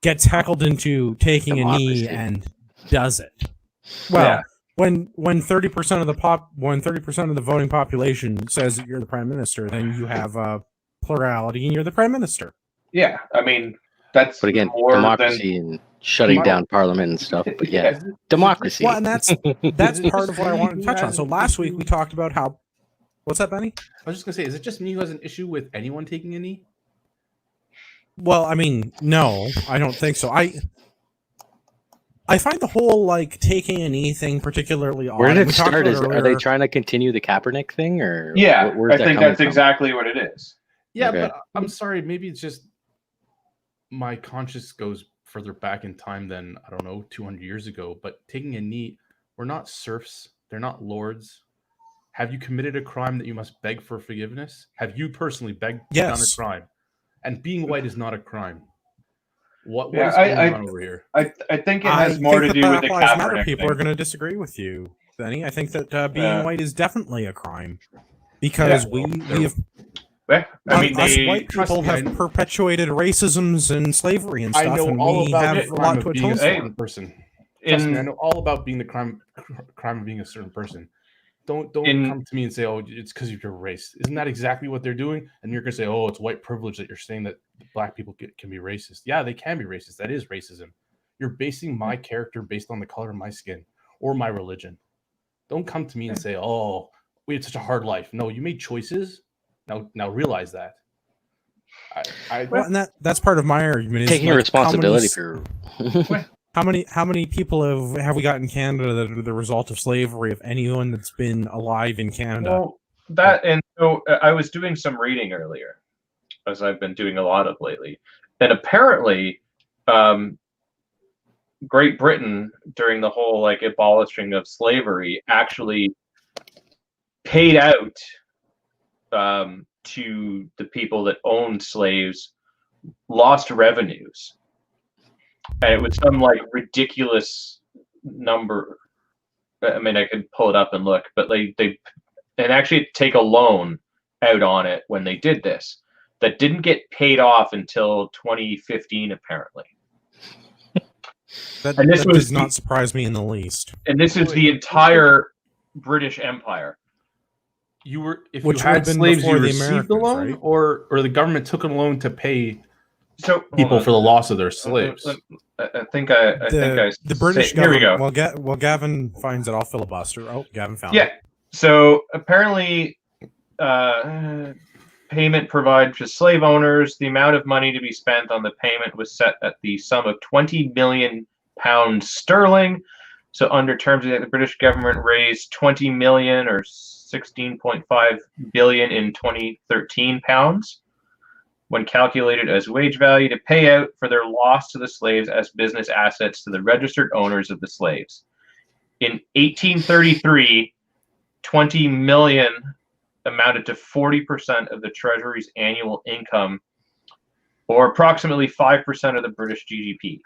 [SPEAKER 1] gets heckled into taking a knee and does it. Well, when 30% of the voting population says that you're the prime minister, then you have a plurality and you're the prime minister.
[SPEAKER 3] Yeah, I mean that's
[SPEAKER 2] but again,
[SPEAKER 3] more
[SPEAKER 2] democracy and shutting down parliament and stuff. But yeah, democracy.
[SPEAKER 1] Well, and that's part of what I wanted to touch on. So last week we talked about how. What's that, Benny?
[SPEAKER 4] I was just gonna say, is it just me who has an issue with anyone taking a knee?
[SPEAKER 1] Well, I mean, no, I don't think so. I find the whole like taking a knee thing particularly odd.
[SPEAKER 2] Where did it start? Are they trying to continue the Kaepernick thing, or
[SPEAKER 3] yeah?
[SPEAKER 2] Where's
[SPEAKER 3] I think that's exactly what it is.
[SPEAKER 4] Yeah,
[SPEAKER 2] Okay.
[SPEAKER 4] but I'm sorry. Maybe it's just my conscience goes further back in time than, I don't know, 200 years ago. But taking a knee, we're not serfs. They're not lords. Have you committed a crime that you must beg for forgiveness? Have you personally begged done a crime? And being white is not a crime. What is going on over here?
[SPEAKER 3] I think it has more to do with the Kaepernick
[SPEAKER 1] people
[SPEAKER 3] thing.
[SPEAKER 1] are going to disagree with you, Benny. I think that being white is definitely a crime because we have.
[SPEAKER 3] I mean,
[SPEAKER 1] us white people have perpetuated racisms and slavery and stuff,
[SPEAKER 4] I know
[SPEAKER 1] and
[SPEAKER 4] all
[SPEAKER 1] we
[SPEAKER 4] about
[SPEAKER 1] have a lot to atone for.
[SPEAKER 4] person. Trust me, I know all about being the crime of being a certain person. Don't come to me and say, "Oh, it's because of your race." Isn't that exactly what they're doing? And you're gonna say, "Oh, it's white privilege that you're saying that black people can be racist." Yeah, they can be racist. That is racism. You're basing my character based on the color of my skin or my religion. Don't come to me and say, "Oh, we had such a hard life." No, you made choices. Now realize that.
[SPEAKER 1] Well, and that's part of my argument is
[SPEAKER 2] Taking
[SPEAKER 1] like,
[SPEAKER 2] responsibility for.
[SPEAKER 1] how many people have we got in Canada that are the result of slavery of anyone that's been alive in Canada?
[SPEAKER 3] Well, and so I was doing some reading earlier, as I've been doing a lot of lately, and apparently, Great Britain during the whole like abolishing of slavery actually paid out to the people that owned slaves lost revenues, and it was some like ridiculous number. I mean, I could pull it up and look, but they and actually take a loan out on it when they did this that didn't get paid off until 2015 apparently.
[SPEAKER 1] That does not surprise me in the least.
[SPEAKER 3] And this is the entire British Empire.
[SPEAKER 4] If you had slaves, you received the loan, right? or the government took a loan to pay people for the loss of their slaves.
[SPEAKER 3] I think the
[SPEAKER 1] British
[SPEAKER 3] government.
[SPEAKER 1] Here we go. While Gavin finds it, I'll filibuster. Oh, Gavin found it.
[SPEAKER 3] Yeah. So apparently, payment provided to slave owners. The amount of money to be spent on the payment was set at the sum of £20 million sterling. So under terms of that, the British government raised 20 million or 16.5 billion in 2013 pounds when calculated as wage value to pay out for their loss to the slaves as business assets to the registered owners of the slaves. In 1833, 20 million amounted to 40% of the Treasury's annual income, or approximately 5% of the British GDP.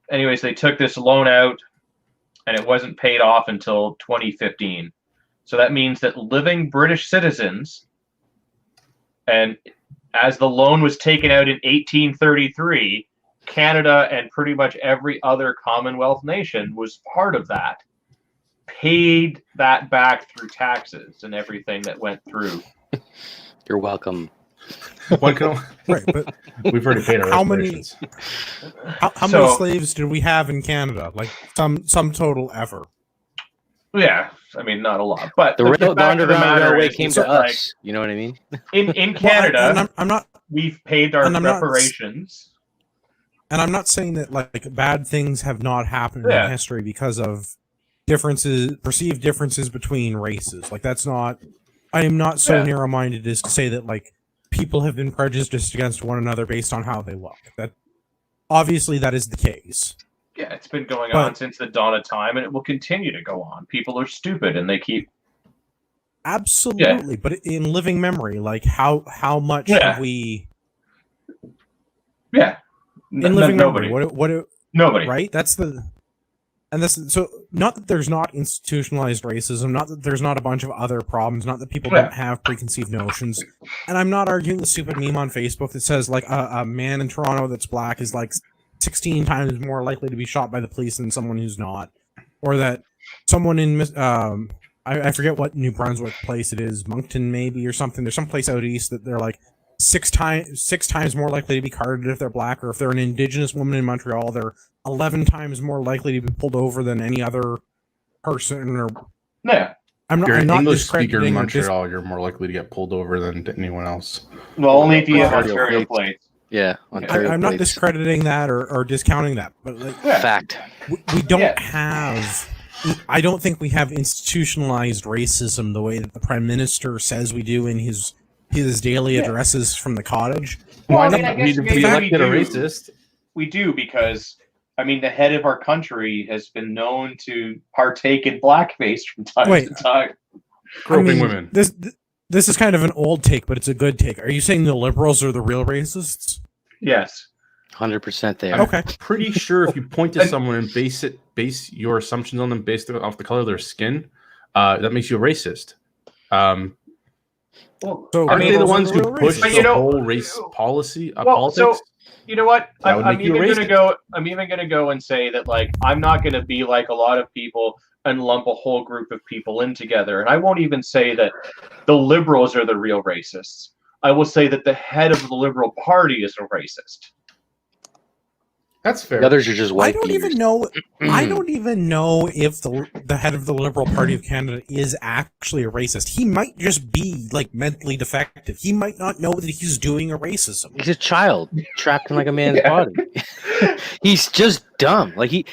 [SPEAKER 3] Anyways, they took this loan out, and it wasn't paid off until 2015. So that means that living British citizens, and as the loan was taken out in 1833, Canada and pretty much every other Commonwealth nation was part of that, paid that back through taxes and everything that went through.
[SPEAKER 2] You're welcome.
[SPEAKER 1] Right, but
[SPEAKER 4] we've already paid our reparations.
[SPEAKER 1] How many slaves did we have in Canada? Like some total ever?
[SPEAKER 3] Yeah, I mean not a lot, but
[SPEAKER 2] the Underground Railway came to us. Like, you know what I mean?
[SPEAKER 3] In Canada,
[SPEAKER 1] well, I'm not.
[SPEAKER 3] We've paid our reparations.
[SPEAKER 1] And I'm not saying that like bad things have not happened in history because of perceived differences between races. Like that's not. I am not so narrow-minded as to say that like people have been prejudiced against one another based on how they look. That obviously that is the case.
[SPEAKER 3] Yeah, it's been going on since the dawn of time, and it will continue to go on. People are stupid, and they keep.
[SPEAKER 1] Absolutely, but in living memory, like how much have we?
[SPEAKER 3] Yeah,
[SPEAKER 1] in living memory, what
[SPEAKER 3] nobody,
[SPEAKER 1] right? That's the. And this, so not that there's not institutionalized racism, not that there's not a bunch of other problems, not that people don't have preconceived notions. And I'm not arguing the stupid meme on Facebook that says like a man in Toronto that's black is like 16 times more likely to be shot by the police than someone who's not, or that someone in I forget what New Brunswick place it is, Moncton maybe or something. There's some place out east that they're like six times more likely to be carded if they're black, or if they're an Indigenous woman in Montreal, they're 11 times more likely to be pulled over than any other person. Or
[SPEAKER 4] I'm not English speaker in Montreal, you're more likely to get pulled over than anyone else.
[SPEAKER 3] Well, only if you have Ontario plates.
[SPEAKER 2] Yeah, Ontario
[SPEAKER 1] I'm not discrediting that or discounting that, but like,
[SPEAKER 2] fact,
[SPEAKER 1] we don't have. I don't think we have institutionalized racism the way that the Prime Minister says we do in his daily addresses from the cottage.
[SPEAKER 3] Well, I mean, I guess we elected a racist. We do because, I mean, the head of our country has been known to partake in blackface from time to time.
[SPEAKER 4] Groping women.
[SPEAKER 1] This is kind of an old take, but it's a good take. Are you saying the liberals are the real racists?
[SPEAKER 3] Yes.
[SPEAKER 2] 100% they are.
[SPEAKER 1] Okay.
[SPEAKER 4] Pretty sure if you point to someone and base your assumptions on them based off the color of their skin, that makes you a racist.
[SPEAKER 3] Well,
[SPEAKER 4] aren't they the ones who push the whole race policy? Politics?
[SPEAKER 3] You know what?
[SPEAKER 4] That would
[SPEAKER 3] I'm
[SPEAKER 4] make you
[SPEAKER 3] even
[SPEAKER 4] a
[SPEAKER 3] gonna
[SPEAKER 4] racist.
[SPEAKER 3] go. I'm even gonna go and say that like I'm not gonna be like a lot of people and lump a whole group of people in together. And I won't even say that the liberals are the real racists. I will say that the head of the Liberal Party is a racist.
[SPEAKER 4] That's fair.
[SPEAKER 2] The others are just
[SPEAKER 1] I
[SPEAKER 2] white
[SPEAKER 1] don't
[SPEAKER 2] beaters.
[SPEAKER 1] even know. I don't even know if the head of the Liberal Party of Canada is actually a racist. He might just be like mentally defective. He might not know that he's doing a racism.
[SPEAKER 2] He's a child trapped in like a man's
[SPEAKER 3] Yeah.
[SPEAKER 2] body. He's just dumb. Like he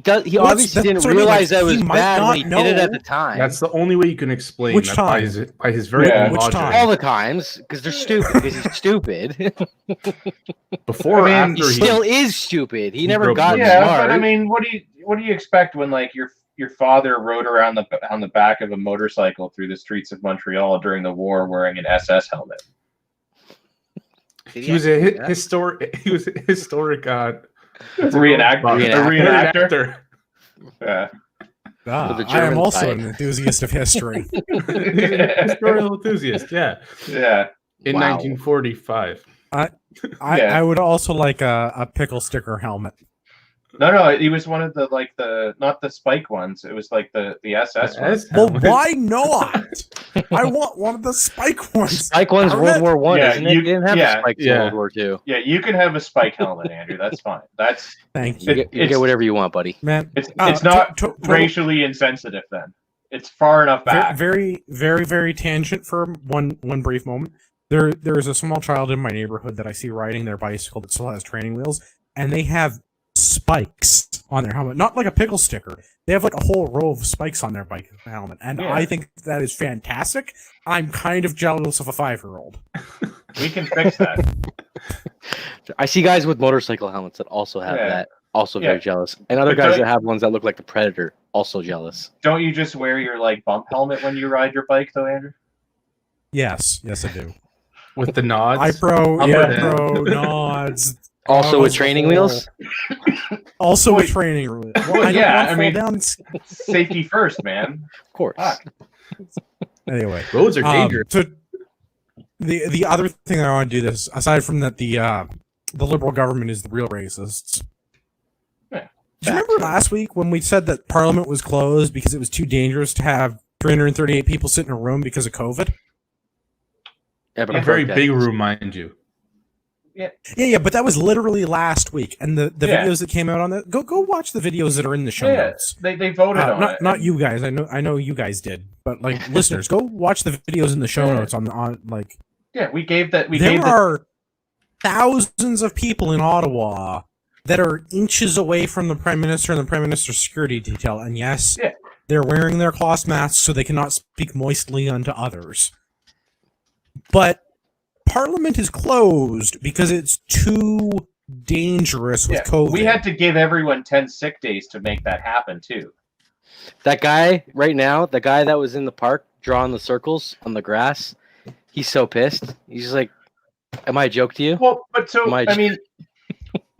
[SPEAKER 2] obviously
[SPEAKER 1] that's
[SPEAKER 2] didn't
[SPEAKER 1] what I mean,
[SPEAKER 2] realize
[SPEAKER 1] like,
[SPEAKER 2] that
[SPEAKER 1] he
[SPEAKER 2] was
[SPEAKER 1] might
[SPEAKER 2] bad
[SPEAKER 1] not
[SPEAKER 2] when he did it at
[SPEAKER 1] know.
[SPEAKER 2] the time.
[SPEAKER 4] That's the only way you can explain
[SPEAKER 1] Which
[SPEAKER 4] that
[SPEAKER 1] time?
[SPEAKER 4] by his very
[SPEAKER 3] Yeah.
[SPEAKER 4] own
[SPEAKER 1] Which
[SPEAKER 4] logic.
[SPEAKER 1] time?
[SPEAKER 2] all the times because they're stupid. Because he's stupid.
[SPEAKER 4] Before or
[SPEAKER 3] I mean,
[SPEAKER 4] after
[SPEAKER 2] He still is stupid. He never
[SPEAKER 4] broke
[SPEAKER 2] got
[SPEAKER 4] the
[SPEAKER 3] Yeah,
[SPEAKER 2] smart.
[SPEAKER 3] but I mean, what do you expect when like your father rode around on the back of a motorcycle through the streets of Montreal during the war wearing an SS helmet?
[SPEAKER 2] Did
[SPEAKER 4] he was
[SPEAKER 2] actually
[SPEAKER 4] a
[SPEAKER 2] do that?
[SPEAKER 4] historic. He was a historic
[SPEAKER 3] Reenactor. Yeah.
[SPEAKER 2] For the
[SPEAKER 1] I am
[SPEAKER 2] German
[SPEAKER 1] also
[SPEAKER 2] side.
[SPEAKER 1] an enthusiast of history.
[SPEAKER 4] He's a historical enthusiast. Yeah,
[SPEAKER 3] Yeah.
[SPEAKER 4] in
[SPEAKER 2] Wow.
[SPEAKER 4] 1945.
[SPEAKER 1] I
[SPEAKER 3] Yeah.
[SPEAKER 1] I would also like a pickle sticker helmet.
[SPEAKER 3] No, he was one of the like the not the spike ones. It was like the SS ones.
[SPEAKER 1] Well, why not? I want one of the spike ones.
[SPEAKER 2] Spike one's
[SPEAKER 1] Darn
[SPEAKER 2] World
[SPEAKER 1] it.
[SPEAKER 2] War One,
[SPEAKER 3] Yeah,
[SPEAKER 2] isn't it?
[SPEAKER 3] you-
[SPEAKER 2] They didn't have
[SPEAKER 3] yeah,
[SPEAKER 2] the spikes
[SPEAKER 4] yeah.
[SPEAKER 2] in World War Two.
[SPEAKER 3] Yeah, you can have a spike helmet, Andrew. That's fine. That's
[SPEAKER 1] Thank
[SPEAKER 2] You
[SPEAKER 1] you,
[SPEAKER 2] get, you
[SPEAKER 3] It's-
[SPEAKER 2] get whatever you want, buddy.
[SPEAKER 1] man.
[SPEAKER 3] it's not racially insensitive. Then it's far enough back.
[SPEAKER 1] Very, very, very tangent for one brief moment. There's a small child in my neighborhood that I see riding their bicycle that still has training wheels, and they have spikes on their helmet, not like a pickle sticker. They have like a whole row of spikes on their bike helmet, and
[SPEAKER 3] Yeah.
[SPEAKER 1] I think that is fantastic. I'm kind of jealous of a 5-year-old.
[SPEAKER 3] We can fix that.
[SPEAKER 2] I see guys with motorcycle helmets that also have
[SPEAKER 3] Yeah.
[SPEAKER 2] that. Also
[SPEAKER 3] Yeah.
[SPEAKER 2] very jealous. And other
[SPEAKER 3] But
[SPEAKER 2] guys
[SPEAKER 3] don't-
[SPEAKER 2] that have ones that look like the Predator. Also jealous.
[SPEAKER 3] Don't you just wear your like bump helmet when you ride your bike, though, Andrew?
[SPEAKER 1] Yes, I do.
[SPEAKER 4] With the nods.
[SPEAKER 1] iPro,
[SPEAKER 3] Yeah.
[SPEAKER 1] iPro, nods.
[SPEAKER 2] Also
[SPEAKER 1] Oh,
[SPEAKER 2] with training wheels.
[SPEAKER 1] Also with
[SPEAKER 3] Wait.
[SPEAKER 1] training wheels. Well, I don't
[SPEAKER 3] Yeah,
[SPEAKER 1] want
[SPEAKER 3] I
[SPEAKER 1] to
[SPEAKER 3] mean-
[SPEAKER 1] fall down.
[SPEAKER 3] Safety first, man.
[SPEAKER 2] Of course.
[SPEAKER 3] Fuck.
[SPEAKER 1] Anyway,
[SPEAKER 4] Roads are dangerous.
[SPEAKER 1] So the other thing that I want to do this, aside from that, the Liberal government is the real racists.
[SPEAKER 3] Yeah.
[SPEAKER 1] Do you remember last week when we said that Parliament was closed because it was too dangerous to have 338 people sit in a room because of COVID?
[SPEAKER 2] Yeah, but
[SPEAKER 4] A
[SPEAKER 2] I'm
[SPEAKER 4] very
[SPEAKER 2] protesting.
[SPEAKER 4] big room, mind you.
[SPEAKER 1] Yeah, but that was literally last week, and the
[SPEAKER 3] Yeah.
[SPEAKER 1] videos that came out on that. Go watch the videos that are in the show
[SPEAKER 3] Yeah,
[SPEAKER 1] notes.
[SPEAKER 3] they voted on it.
[SPEAKER 1] Not you guys. I know you guys did, but like listeners, go watch the videos in the show
[SPEAKER 3] Yeah.
[SPEAKER 1] notes on like.
[SPEAKER 3] Yeah, we gave that.
[SPEAKER 1] There are thousands of people in Ottawa that are inches away from the Prime Minister and the Prime Minister's security detail, and yes,
[SPEAKER 3] Yeah.
[SPEAKER 1] they're wearing their cloth masks so they cannot speak moistly unto others. But Parliament is closed because it's too dangerous with COVID.
[SPEAKER 3] We had to give everyone 10 sick days to make that happen too.
[SPEAKER 2] That guy right now, the guy that was in the park drawing the circles on the grass, he's so pissed. He's just like, am I a joke to you?
[SPEAKER 3] Well, but so
[SPEAKER 2] My-
[SPEAKER 3] I mean,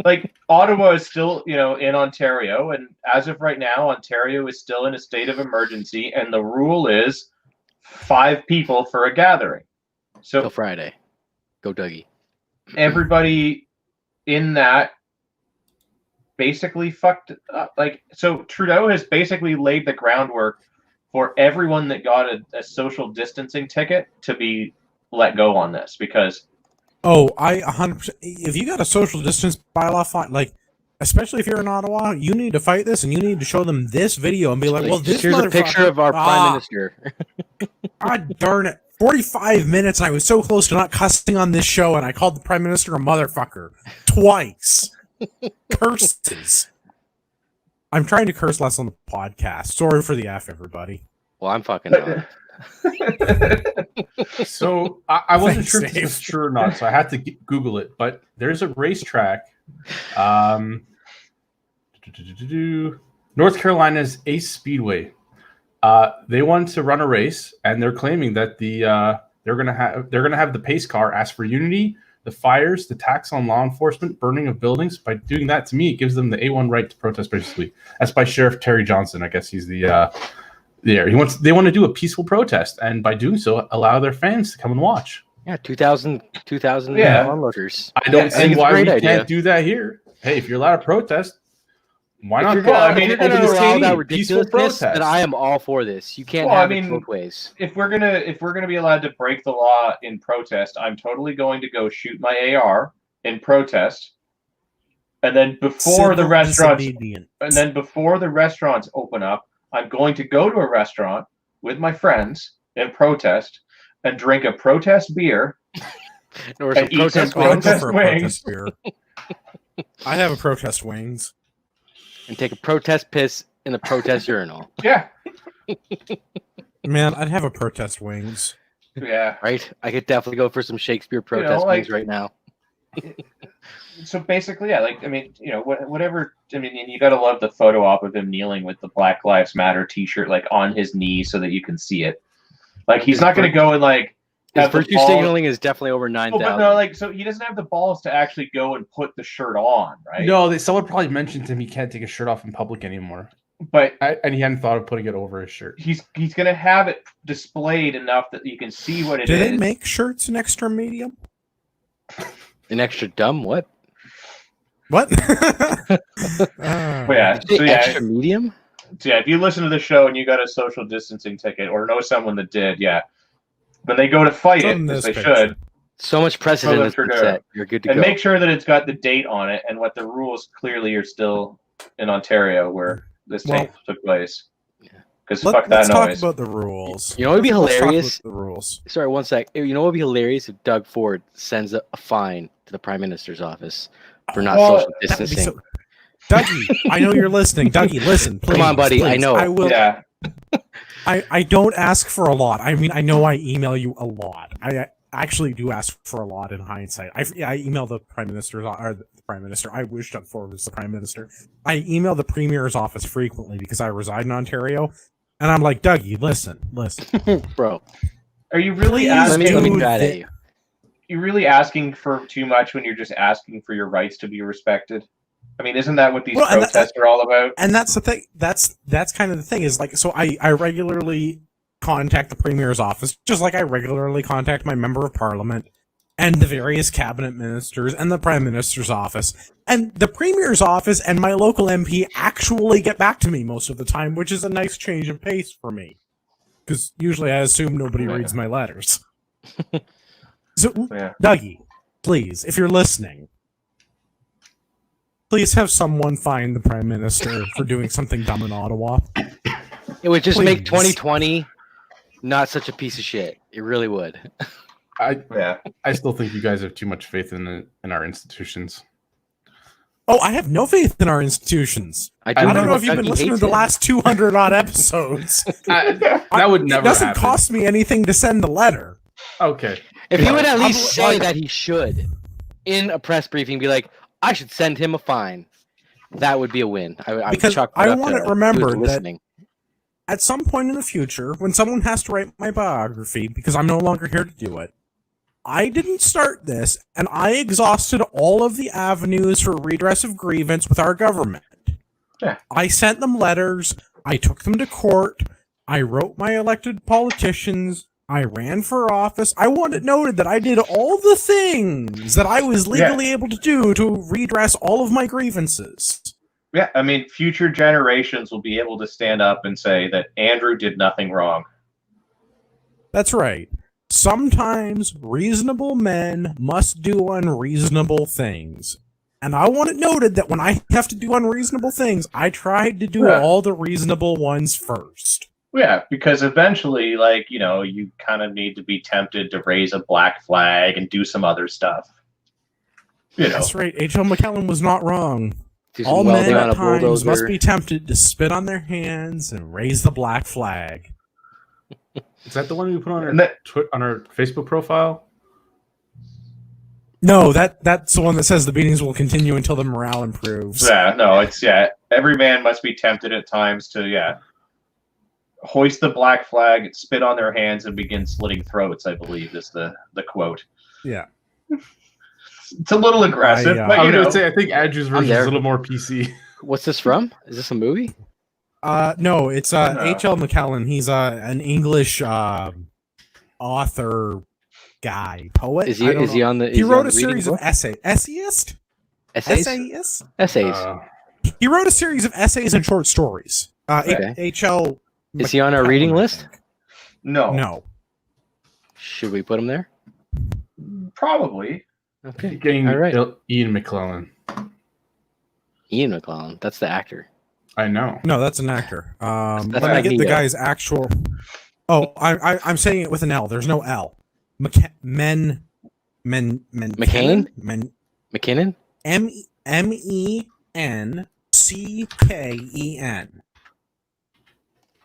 [SPEAKER 3] like Ottawa is still, in Ontario, and as of right now, Ontario is still in a state of emergency, and the rule is 5 people for a gathering.
[SPEAKER 2] Go
[SPEAKER 3] So
[SPEAKER 2] Friday. Go Dougie.
[SPEAKER 3] everybody in that basically fucked up. Like, so Trudeau has basically laid the groundwork for everyone that got a social distancing ticket to be let go on this because
[SPEAKER 1] Oh, I 100%. If you got a social distance bylaw, like, especially if you're in Ottawa, you need to fight this, and you need to show them this video and be like, "Well, this
[SPEAKER 2] here's a picture of our Prime Minister.
[SPEAKER 1] God darn it! 45 minutes, and I was so close to not cussing on this show, and I called the Prime Minister a motherfucker twice. Curses. I'm trying to curse less on the podcast. Sorry for the F, everybody.
[SPEAKER 2] Well, I'm fucking not.
[SPEAKER 4] So I wasn't
[SPEAKER 1] Thanks,
[SPEAKER 4] sure if this
[SPEAKER 1] Dave.
[SPEAKER 4] was true or not, so I had to Google it. But there's a racetrack, North Carolina's Ace Speedway. They want to run a race, and they're claiming that they're gonna have the pace car ask for unity, the fires, the tax on law enforcement, burning of buildings. By doing that, to me, it gives them the A1 right to protest. Basically, that's by Sheriff Terry Johnson. I guess he's they want to do a peaceful protest, and by doing so, allow their fans to come and watch.
[SPEAKER 2] Yeah, 2,000
[SPEAKER 3] Yeah.
[SPEAKER 2] onlookers.
[SPEAKER 4] I don't
[SPEAKER 3] Yeah,
[SPEAKER 4] see
[SPEAKER 2] it's a
[SPEAKER 4] why
[SPEAKER 2] great
[SPEAKER 4] we
[SPEAKER 2] idea.
[SPEAKER 4] can't do that here. Hey, if you're allowed to protest, why
[SPEAKER 2] If
[SPEAKER 4] not
[SPEAKER 2] you're
[SPEAKER 4] go
[SPEAKER 2] gonna,
[SPEAKER 4] out
[SPEAKER 3] I mean,
[SPEAKER 2] if you're
[SPEAKER 4] and
[SPEAKER 2] gonna
[SPEAKER 4] open
[SPEAKER 2] allow that
[SPEAKER 4] stadium, peaceful
[SPEAKER 2] ridiculousness,
[SPEAKER 4] protest?
[SPEAKER 2] then I am all for this. You can't
[SPEAKER 3] Well,
[SPEAKER 2] have
[SPEAKER 3] I
[SPEAKER 2] it
[SPEAKER 3] mean,
[SPEAKER 2] both ways.
[SPEAKER 3] if we're gonna be allowed to break the law in protest, I'm totally going to go shoot my AR in protest, and then before the
[SPEAKER 1] Civil
[SPEAKER 3] restaurants
[SPEAKER 1] disobedience.
[SPEAKER 3] and then before the restaurants open up, I'm going to go to a restaurant with my friends in protest and drink a protest beer
[SPEAKER 2] Or some
[SPEAKER 3] and eat some
[SPEAKER 2] protest
[SPEAKER 1] Oh, I'd
[SPEAKER 2] wings
[SPEAKER 1] go
[SPEAKER 3] protest
[SPEAKER 1] for a
[SPEAKER 3] wings.
[SPEAKER 1] protest beer. I'd have a protest wings.
[SPEAKER 2] and take a protest piss in the protest urinal.
[SPEAKER 3] Yeah,
[SPEAKER 1] Man, I'd have a protest wings.
[SPEAKER 3] yeah.
[SPEAKER 2] Right? I could definitely go for some Shakespeare
[SPEAKER 3] know,
[SPEAKER 2] protest
[SPEAKER 3] like-
[SPEAKER 2] wings right now.
[SPEAKER 3] So basically, yeah, like I mean, whatever. I mean, and you gotta love the photo op of him kneeling with the Black Lives Matter T-shirt like on his knee so that you can see it. Like he's
[SPEAKER 2] His
[SPEAKER 3] not gonna go and like
[SPEAKER 2] His
[SPEAKER 3] have the
[SPEAKER 2] virtue
[SPEAKER 3] balls-
[SPEAKER 2] signaling is definitely over 9,000.
[SPEAKER 3] Well, but no, like so he doesn't have the balls to actually go and put the shirt on, right?
[SPEAKER 4] No, someone probably mentioned to him he can't take his shirt off in public anymore,
[SPEAKER 3] But
[SPEAKER 4] and he hadn't thought of putting it over his shirt.
[SPEAKER 3] he's gonna have it displayed enough that you can see what it
[SPEAKER 1] Do
[SPEAKER 3] is.
[SPEAKER 1] they make shirts in extra medium?
[SPEAKER 2] An extra dumb what?
[SPEAKER 1] What?
[SPEAKER 3] But yeah,
[SPEAKER 2] Did you say
[SPEAKER 3] so yeah,
[SPEAKER 2] extra medium?
[SPEAKER 3] so yeah. If you listen to the show and you got a social distancing ticket or know someone that did, yeah, when they go to fight
[SPEAKER 1] From
[SPEAKER 3] it, as
[SPEAKER 1] this
[SPEAKER 3] they
[SPEAKER 1] picture.
[SPEAKER 3] should.
[SPEAKER 2] So much precedent
[SPEAKER 3] Well,
[SPEAKER 2] has been
[SPEAKER 3] sure.
[SPEAKER 2] set. You're good to
[SPEAKER 3] And
[SPEAKER 2] go.
[SPEAKER 3] make sure that it's got the date on it and what the rules clearly are still in Ontario where this
[SPEAKER 1] Well,
[SPEAKER 3] tape took place. Because
[SPEAKER 1] Let's
[SPEAKER 3] fuck that
[SPEAKER 1] talk
[SPEAKER 3] noise.
[SPEAKER 1] about the rules.
[SPEAKER 2] You know what would be
[SPEAKER 1] Let's talk
[SPEAKER 2] hilarious?
[SPEAKER 1] about the rules.
[SPEAKER 2] Sorry, one sec. You know what would be hilarious if Doug Ford sends a fine to the Prime Minister's office for not
[SPEAKER 3] Well,
[SPEAKER 2] social
[SPEAKER 1] That would be
[SPEAKER 2] distancing.
[SPEAKER 1] so- Dougie, I know you're listening. Dougie, listen, please.
[SPEAKER 2] Come on, buddy, I
[SPEAKER 1] please.
[SPEAKER 2] know.
[SPEAKER 1] I will.
[SPEAKER 3] Yeah.
[SPEAKER 1] I don't ask for a lot. I mean, I know I email you a lot. I actually do ask for a lot in hindsight. I email the Prime Minister, or the Prime Minister. I wish Doug Ford was the Prime Minister. I email the Premier's office frequently because I reside in Ontario, and I'm like, Dougie, listen.
[SPEAKER 2] Bro,
[SPEAKER 3] Are you really
[SPEAKER 1] Please
[SPEAKER 3] asking?
[SPEAKER 2] let me
[SPEAKER 1] do
[SPEAKER 2] try
[SPEAKER 1] thi-
[SPEAKER 2] at you.
[SPEAKER 3] You're really asking for too much when you're just asking for your rights to be respected. I mean, isn't that what these
[SPEAKER 1] Well, and
[SPEAKER 3] protests are all about?
[SPEAKER 1] And that's the thing. That's kind of the thing is like, so I regularly contact the Premier's office, just like I regularly contact my Member of Parliament and the various cabinet ministers and the Prime Minister's office. And the Premier's office and my local MP actually get back to me most of the time, which is a nice change of pace for me. Because usually I assume nobody
[SPEAKER 3] Yeah.
[SPEAKER 1] reads my letters. So,
[SPEAKER 3] Yeah.
[SPEAKER 1] Dougie, please, if you're listening, please have someone find the Prime Minister for doing something dumb in Ottawa.
[SPEAKER 2] It would just make
[SPEAKER 1] Please.
[SPEAKER 2] 2020 not such a piece of shit. It really would.
[SPEAKER 3] Yeah.
[SPEAKER 4] I still think you guys have too much faith in our institutions.
[SPEAKER 1] Oh, I have no faith in our institutions.
[SPEAKER 2] do
[SPEAKER 1] I don't know
[SPEAKER 2] but
[SPEAKER 1] if you've been
[SPEAKER 2] Dougie
[SPEAKER 1] listening to
[SPEAKER 2] hates
[SPEAKER 1] the
[SPEAKER 2] it.
[SPEAKER 1] last 200 odd episodes.
[SPEAKER 4] That would never
[SPEAKER 1] It doesn't
[SPEAKER 4] happen.
[SPEAKER 1] cost me anything to send the letter.
[SPEAKER 4] Okay.
[SPEAKER 2] If he would at least
[SPEAKER 1] I'm
[SPEAKER 2] say
[SPEAKER 1] like-
[SPEAKER 2] that he should in a press briefing, be like, I should send him a fine. That would be a win. I would
[SPEAKER 1] Because
[SPEAKER 2] chalk that
[SPEAKER 1] I
[SPEAKER 2] up
[SPEAKER 1] want
[SPEAKER 2] to
[SPEAKER 1] it remembered
[SPEAKER 2] who's
[SPEAKER 1] that-
[SPEAKER 2] listening.
[SPEAKER 1] At some point in the future, when someone has to write my biography, because I'm no longer here to do it, I didn't start this, and I exhausted all of the avenues for redress of grievance with our government.
[SPEAKER 3] Yeah.
[SPEAKER 1] I sent them letters, I took them to court, I wrote my elected politicians, I ran for office. I want it noted that I did all the things that I was legally able to do to redress all of my grievances.
[SPEAKER 3] Yeah, I mean, future generations will be able to stand up and say that Andrew did nothing wrong.
[SPEAKER 1] That's right. Sometimes reasonable men must do unreasonable things. And I want it noted that when I have to do unreasonable things, I tried to do
[SPEAKER 3] Yeah.
[SPEAKER 1] all the reasonable ones first.
[SPEAKER 3] Yeah, because eventually, like, you know, you kind of need to be tempted to raise a black flag and do some other stuff. You know,
[SPEAKER 1] That's right. H.L. McKellen was not wrong.
[SPEAKER 2] Do some
[SPEAKER 1] All
[SPEAKER 2] welding
[SPEAKER 1] men
[SPEAKER 2] on
[SPEAKER 1] at
[SPEAKER 2] a
[SPEAKER 1] times
[SPEAKER 2] bulldozer.
[SPEAKER 1] must be tempted to spit on their hands and raise the black flag.
[SPEAKER 4] Is that the one we put on
[SPEAKER 3] And
[SPEAKER 4] our
[SPEAKER 3] that-
[SPEAKER 4] on our Facebook profile?
[SPEAKER 1] No, that's the one that says the beatings will continue until the morale improves.
[SPEAKER 3] yeah, no, it's, every man must be tempted at times to, hoist the black flag, spit on their hands, and begin slitting throats, I believe is the quote.
[SPEAKER 1] Yeah.
[SPEAKER 3] It's a little aggressive,
[SPEAKER 1] I
[SPEAKER 3] but
[SPEAKER 4] I
[SPEAKER 3] you
[SPEAKER 4] was
[SPEAKER 3] know.
[SPEAKER 4] gonna say I think Andrew's version is
[SPEAKER 2] there.
[SPEAKER 4] a little more PC.
[SPEAKER 2] What's this from? Is this a movie?
[SPEAKER 1] No, it's
[SPEAKER 3] No.
[SPEAKER 1] H.L. McKellen. He's an English author, guy, poet.
[SPEAKER 2] Is he on the?
[SPEAKER 1] He wrote a
[SPEAKER 2] reading
[SPEAKER 1] series
[SPEAKER 2] book?
[SPEAKER 1] of essayist.
[SPEAKER 2] Essays.
[SPEAKER 1] Essayist.
[SPEAKER 2] Essays.
[SPEAKER 1] He wrote a series of essays and short stories.
[SPEAKER 2] Okay.
[SPEAKER 1] H.L.
[SPEAKER 2] Is he on our
[SPEAKER 1] McKellen,
[SPEAKER 2] reading
[SPEAKER 1] I
[SPEAKER 2] list?
[SPEAKER 1] think.
[SPEAKER 3] No.
[SPEAKER 1] No.
[SPEAKER 2] Should we put him there?
[SPEAKER 3] Probably.
[SPEAKER 2] Okay.
[SPEAKER 4] Getting
[SPEAKER 2] All right.
[SPEAKER 4] Ian McClellan.
[SPEAKER 2] Ian McClellan. That's the actor.
[SPEAKER 4] I know.
[SPEAKER 1] No, that's an actor.
[SPEAKER 2] That's
[SPEAKER 1] Let me get the
[SPEAKER 2] Magneto.
[SPEAKER 1] guy's actual. Oh, I'm saying it with an L. There's no L.
[SPEAKER 2] McCain?
[SPEAKER 1] McKinnon.
[SPEAKER 2] McKinnon?
[SPEAKER 1] MENCKEN.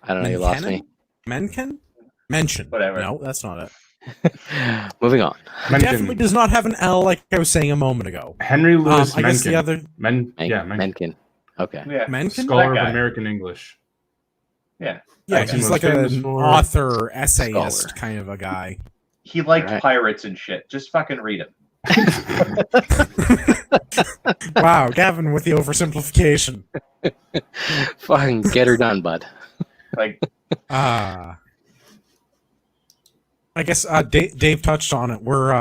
[SPEAKER 2] I don't know. You lost me.
[SPEAKER 1] Mention.
[SPEAKER 3] Whatever.
[SPEAKER 1] No, that's not it.
[SPEAKER 2] Moving on.
[SPEAKER 1] Definitely does not have an L, like I was saying a moment ago.
[SPEAKER 4] Henry Louis
[SPEAKER 1] I guess the
[SPEAKER 4] Mencken.
[SPEAKER 1] other
[SPEAKER 2] Mencken.
[SPEAKER 4] Mencken.
[SPEAKER 2] Okay.
[SPEAKER 3] Yeah.
[SPEAKER 1] Mencken.
[SPEAKER 4] Scholar
[SPEAKER 3] That
[SPEAKER 4] of
[SPEAKER 3] guy.
[SPEAKER 4] American English.
[SPEAKER 3] Yeah.
[SPEAKER 1] Yeah,
[SPEAKER 3] Okay.
[SPEAKER 1] he's like
[SPEAKER 4] Famous
[SPEAKER 1] an
[SPEAKER 4] for-
[SPEAKER 1] author, essayist
[SPEAKER 2] Scholar.
[SPEAKER 1] kind of a guy.
[SPEAKER 3] He liked
[SPEAKER 2] Alright.
[SPEAKER 3] pirates and shit. Just fucking read him.
[SPEAKER 1] Wow, Gavin with the oversimplification.
[SPEAKER 2] Fucking get her done, bud.
[SPEAKER 3] Like,
[SPEAKER 1] I guess Dave touched on it. We're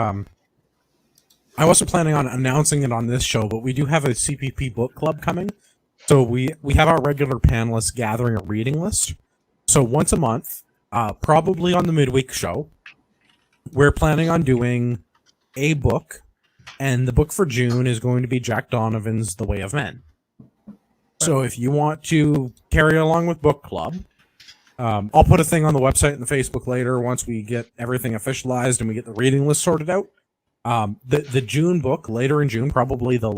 [SPEAKER 1] I wasn't planning on announcing it on this show, but we do have a CPP book club coming. So we have our regular panelists gathering a reading list. So once a month, probably on the midweek show, we're planning on doing a book, and the book for June is going to be Jack Donovan's The Way of Men. So if you want to carry along with book club, I'll put a thing on the website and the Facebook later once we get everything officialized and we get the reading list sorted out. The June book, later in June, probably the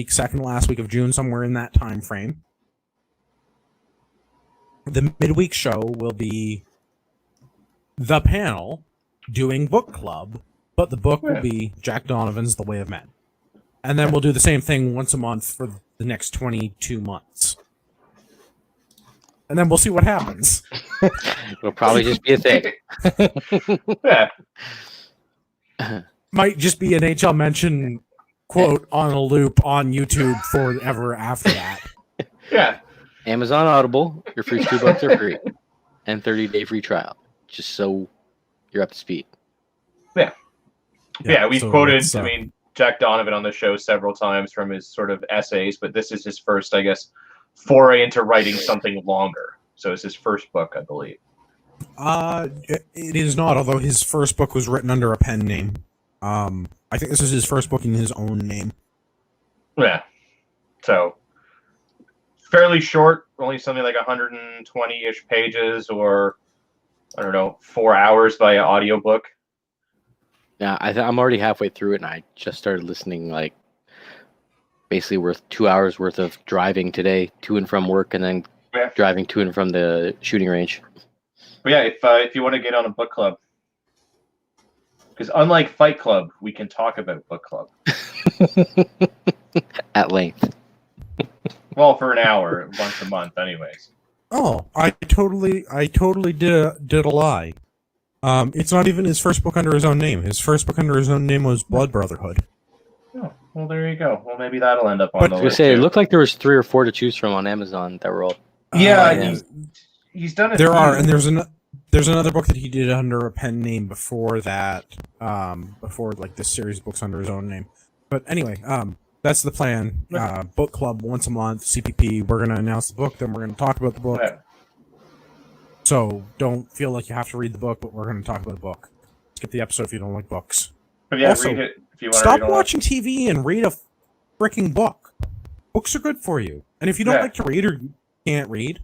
[SPEAKER 1] second last week of June, somewhere in that time frame. The midweek show will be the panel doing book club, but the book will be Jack Donovan's The Way of Men. And then we'll do the same thing once a month for the next 22 months. And then we'll see what happens.
[SPEAKER 2] It'll probably just be a thing.
[SPEAKER 3] yeah.
[SPEAKER 1] Might just be an HL mention quote on a loop on YouTube forever after that.
[SPEAKER 3] Yeah.
[SPEAKER 2] Amazon Audible, your first 2 books are free. And 30-day free trial. Just so you're up to speed.
[SPEAKER 3] Yeah, we've
[SPEAKER 1] so
[SPEAKER 3] quoted,
[SPEAKER 1] it's,
[SPEAKER 3] Jack Donovan on the show several times from his sort of essays, but this is his first, I guess, foray into writing something longer. So it's his first book, I believe.
[SPEAKER 1] It is not, although his first book was written under a pen name. I think this is his first book in his own name.
[SPEAKER 3] Yeah. So fairly short, only something like 120-ish pages, or I don't know, 4 hours via audiobook.
[SPEAKER 2] Yeah, I'm already halfway through it, and I just started listening, like, basically worth 2 hours worth of driving today to and from work, and then driving to and from the shooting range.
[SPEAKER 3] But yeah, if you want to get on a book club, because unlike Fight Club, we can talk about book club.
[SPEAKER 2] At length.
[SPEAKER 3] Well, for an hour, once a month, anyways.
[SPEAKER 1] Oh, I totally did a lie. It's not even his first book under his own name. His first book under his own name was Blood Brotherhood.
[SPEAKER 3] Oh, well, there you go. Well, maybe that'll end up on
[SPEAKER 1] But
[SPEAKER 3] the
[SPEAKER 2] I was
[SPEAKER 3] list.
[SPEAKER 2] gonna say, it
[SPEAKER 3] too.
[SPEAKER 2] looked like there was 3 or 4 to choose from on Amazon that were all.
[SPEAKER 3] Yeah, he's done it.
[SPEAKER 1] There are, and there's another book that he did under a pen name before that. Before like this series of books under his own name. But anyway, that's the plan. Book club once a month. CPP. We're gonna announce the book, then we're gonna talk about the book.
[SPEAKER 3] Yeah.
[SPEAKER 1] So don't feel like you have to read the book, but we're gonna talk about the book. Skip the episode if you don't like books.
[SPEAKER 3] But yeah,
[SPEAKER 1] Also,
[SPEAKER 3] read it if you want to
[SPEAKER 1] Stop
[SPEAKER 3] read all
[SPEAKER 1] watching TV and read a freaking book. Books are good for you. And if you don't
[SPEAKER 3] Yeah.
[SPEAKER 1] like to read or you can't read,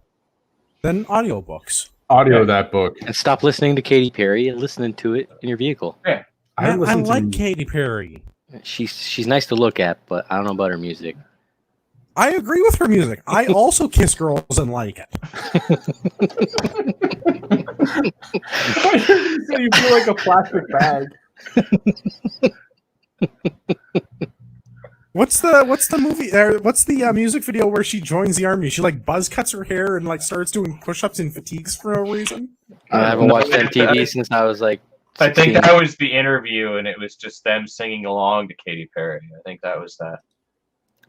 [SPEAKER 1] then audiobooks.
[SPEAKER 4] Audio that book.
[SPEAKER 2] And stop listening to Katy Perry and listening to it in your vehicle.
[SPEAKER 4] I
[SPEAKER 1] I
[SPEAKER 4] listened
[SPEAKER 1] like
[SPEAKER 4] to
[SPEAKER 1] Katy Perry.
[SPEAKER 2] She's nice to look at, but I don't know about her music.
[SPEAKER 1] I agree with her music. I also kiss girls and like it.
[SPEAKER 4] you feel like a plastic bag.
[SPEAKER 1] What's the movie? What's the music video where she joins the army? She like buzz cuts her hair and like starts doing push-ups in fatigues for no reason.
[SPEAKER 2] I haven't watched MTV since I was like.
[SPEAKER 3] I think
[SPEAKER 2] 16.
[SPEAKER 3] that was the interview, and it was just them singing along to Katy Perry. I think that was that.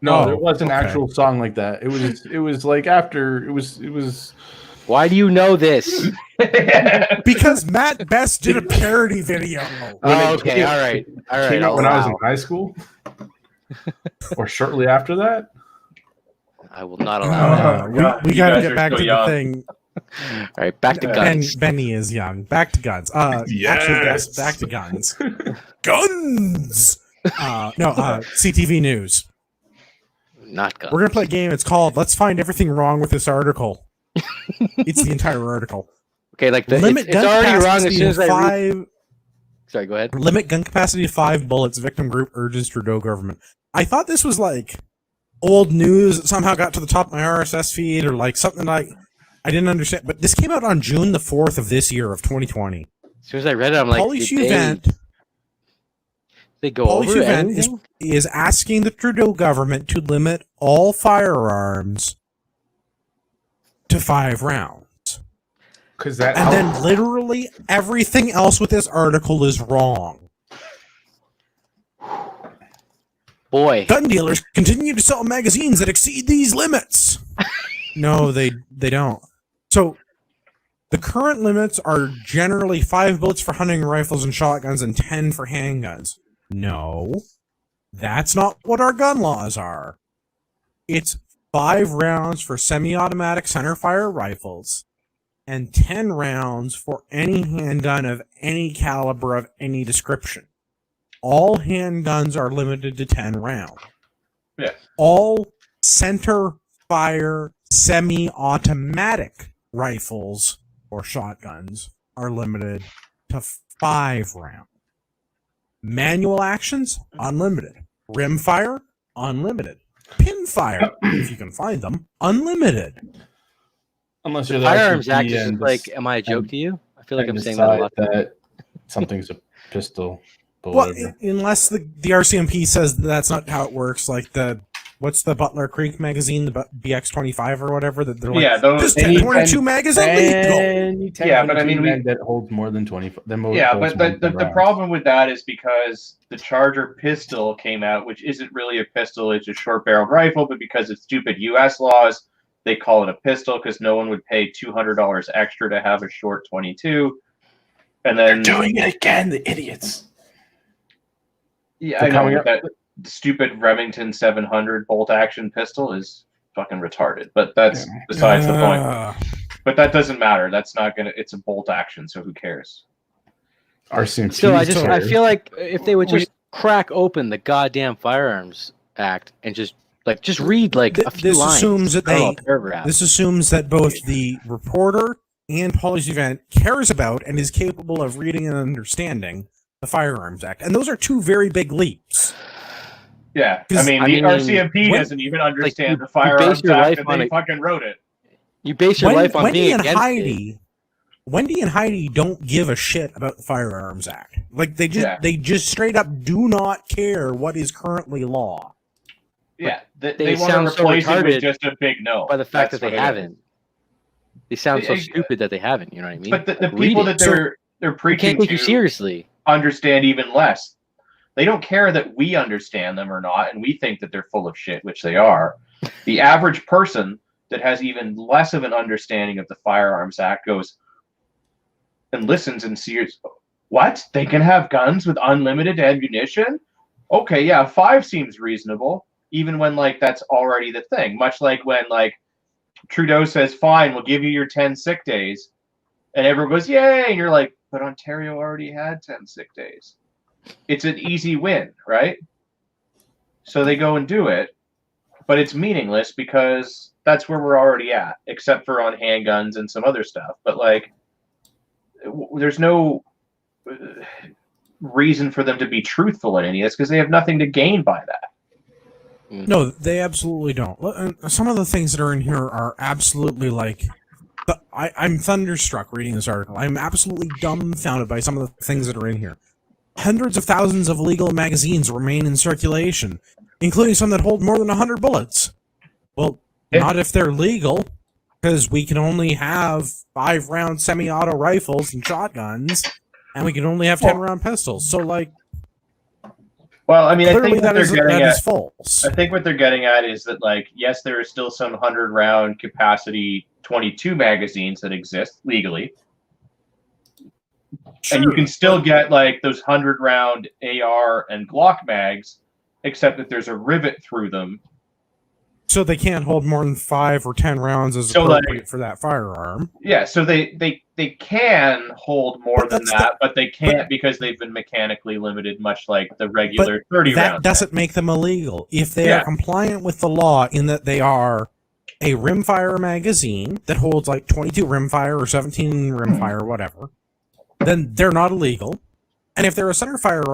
[SPEAKER 4] No,
[SPEAKER 1] Oh,
[SPEAKER 4] there was an
[SPEAKER 1] okay.
[SPEAKER 4] actual song like that. It was like after it was
[SPEAKER 2] Why do you know this?
[SPEAKER 1] Because Matt Best did a parody video.
[SPEAKER 2] Oh, okay, all right.
[SPEAKER 4] Came out when I was in high school, or shortly after that.
[SPEAKER 2] I will not allow that.
[SPEAKER 1] We
[SPEAKER 3] You
[SPEAKER 1] gotta
[SPEAKER 3] guys
[SPEAKER 1] get
[SPEAKER 3] are
[SPEAKER 1] back
[SPEAKER 3] so
[SPEAKER 1] to
[SPEAKER 3] young.
[SPEAKER 1] the thing.
[SPEAKER 2] All right, back to guns.
[SPEAKER 1] Benny is young. Back to guns. Actually, yes, back to guns. Guns. CTV News.
[SPEAKER 2] Not guns.
[SPEAKER 1] We're gonna play a game. It's called "Let's Find Everything Wrong with This Article." It's the entire article.
[SPEAKER 2] Okay, like it's already wrong as soon as I read. Sorry, go ahead.
[SPEAKER 1] Limit gun capacity to 5 bullets. Victim group urges Trudeau government. I thought this was like old news that somehow got to the top of my RSS feed, or like something like I didn't understand. But this came out on June the 4th of this year of 2020.
[SPEAKER 2] As soon as I read it, I'm like, they go over anything?
[SPEAKER 1] is asking the Trudeau government to limit all firearms to 5 rounds. Then literally everything else with this article is wrong.
[SPEAKER 2] Boy.
[SPEAKER 1] Gun dealers continue to sell magazines that exceed these limits. No, they don't. So the current limits are generally 5 bullets for hunting rifles and shotguns and 10 for handguns. No, that's not what our gun laws are. It's 5 rounds for semi-automatic centerfire rifles and 10 rounds for any handgun of any caliber of any description. All handguns are limited to 10 rounds.
[SPEAKER 3] Yeah.
[SPEAKER 1] All center-fire semi-automatic rifles or shotguns are limited to 5 rounds. Manual actions, unlimited. Rimfire, unlimited. Pinfire, if you can find them, unlimited.
[SPEAKER 2] Unless you're the Firearms Act is just like, am I a joke to you? I feel like I'm saying that a lot.
[SPEAKER 4] That something's a pistol.
[SPEAKER 1] Well, unless the RCMP says that's not how it works, like what's the Butler Creek magazine, the BX-25 or whatever, that they're like, this 10-22 mag is illegal.
[SPEAKER 3] Yeah, but I mean,
[SPEAKER 4] that holds more than 20.
[SPEAKER 3] But the problem with that is because the Charger pistol came out, which isn't really a pistol, it's a short-barreled rifle, but because of stupid U.S. laws, they call it a pistol because no one would pay $200 extra to have a short 22. And then
[SPEAKER 4] they're doing it again, the idiots.
[SPEAKER 3] Yeah, I know that stupid Remington 700 bolt-action pistol is fucking retarded, but that's besides the point. But that doesn't matter. That's not gonna. It's a bolt-action, so who cares?
[SPEAKER 4] RCMP.
[SPEAKER 2] Still, I feel like if they would just crack open the goddamn Firearms Act and just read like a few lines.
[SPEAKER 1] This assumes that both the reporter and Policy Event cares about and is capable of reading and understanding the Firearms Act, and those are two very big leaps.
[SPEAKER 3] Yeah, I mean, the RCMP doesn't even understand the Firearms Act, and they fucking wrote it.
[SPEAKER 2] You base your life on being against it.
[SPEAKER 1] Wendy and Heidi don't give a shit about the Firearms Act. Like they just straight up do not care what is currently law.
[SPEAKER 3] Yeah, they want to replace it with just a big no.
[SPEAKER 2] By the fact that they haven't. They sound so stupid that they haven't. You know what I mean?
[SPEAKER 3] But the people that they're preaching
[SPEAKER 2] can't take you seriously.
[SPEAKER 3] Understand even less. They don't care that we understand them or not, and we think that they're full of shit, which they are. The average person that has even less of an understanding of the Firearms Act goes and listens and sees, what? They can have guns with unlimited ammunition? Okay, yeah, 5 seems reasonable, even when like that's already the thing. Much like when like Trudeau says, fine, we'll give you your 10 sick days, and everyone goes, yay, and you're like, but Ontario already had 10 sick days. It's an easy win, right? So they go and do it, but it's meaningless because that's where we're already at, except for on handguns and some other stuff. But like, there's no reason for them to be truthful in any of this because they have nothing to gain by that.
[SPEAKER 1] No, they absolutely don't. Some of the things that are in here are absolutely like, I'm thunderstruck reading this article. I'm absolutely dumbfounded by some of the things that are in here. Hundreds of thousands of illegal magazines remain in circulation, including some that hold more than 100 bullets. Well, not if they're legal, because we can only have 5-round semi-auto rifles and shotguns, and we can only have 10-round pistols. So, like,
[SPEAKER 3] well, I mean, I think that
[SPEAKER 1] is false.
[SPEAKER 3] I think what they're getting at is that, like, yes, there is still some 100-round capacity .22 magazines that exist legally.
[SPEAKER 1] Sure,
[SPEAKER 3] and you can still get like those 100-round AR and Glock mags, except that there's a rivet through them.
[SPEAKER 1] So they can't hold more than 5 or 10 rounds as
[SPEAKER 3] So,
[SPEAKER 1] appropriate for that firearm.
[SPEAKER 3] Yeah, so they can hold more than that, but they can't because they've been mechanically limited, much like the regular 30 round.
[SPEAKER 1] That doesn't make them illegal. If they are compliant with the law in that they are a rimfire magazine that holds like 22 rimfire or 17 rimfire, whatever, then they're not illegal. And if they're a centerfire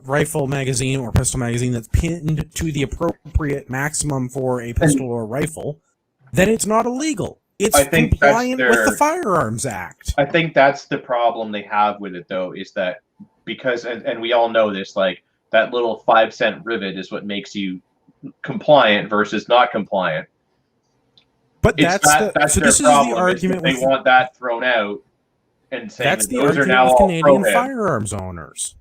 [SPEAKER 1] rifle magazine or pistol magazine that's pinned to the appropriate maximum for a pistol or rifle, then it's not illegal. It's compliant with the Firearms Act.
[SPEAKER 3] I think that's the problem they have with it, though, is that because, and we all know this, like that little 5-cent rivet is what makes you compliant versus not compliant.
[SPEAKER 1] But that's their argument.
[SPEAKER 3] They want that thrown out. And
[SPEAKER 1] that's the
[SPEAKER 3] those
[SPEAKER 1] argument
[SPEAKER 3] are now
[SPEAKER 1] with
[SPEAKER 3] all
[SPEAKER 1] Canadian firearms owners.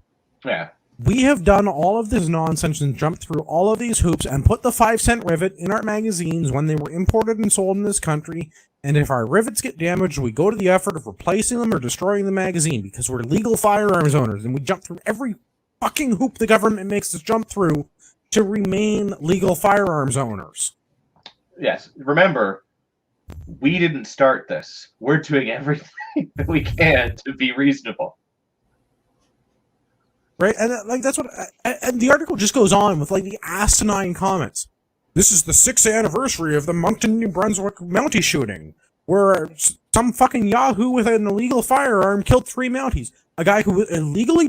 [SPEAKER 3] Yeah.
[SPEAKER 1] We have done all of this nonsense and jumped through all of these hoops and put the 5-cent rivet in our magazines when they were imported and sold in this country. And if our rivets get damaged, we go to the effort of replacing them or destroying the magazine because we're legal firearms owners. And we jump through every fucking hoop the government makes us jump through to remain legal firearms owners.
[SPEAKER 3] Yes. Remember, we didn't start this. We're doing everything that we can to be reasonable.
[SPEAKER 1] Right? And like that's what and the article just goes on with like the asinine comments. This is the 6th anniversary of the Moncton, New Brunswick Mountie shooting, where some fucking yahoo with an illegal firearm killed 3 Mounties. A guy who was illegally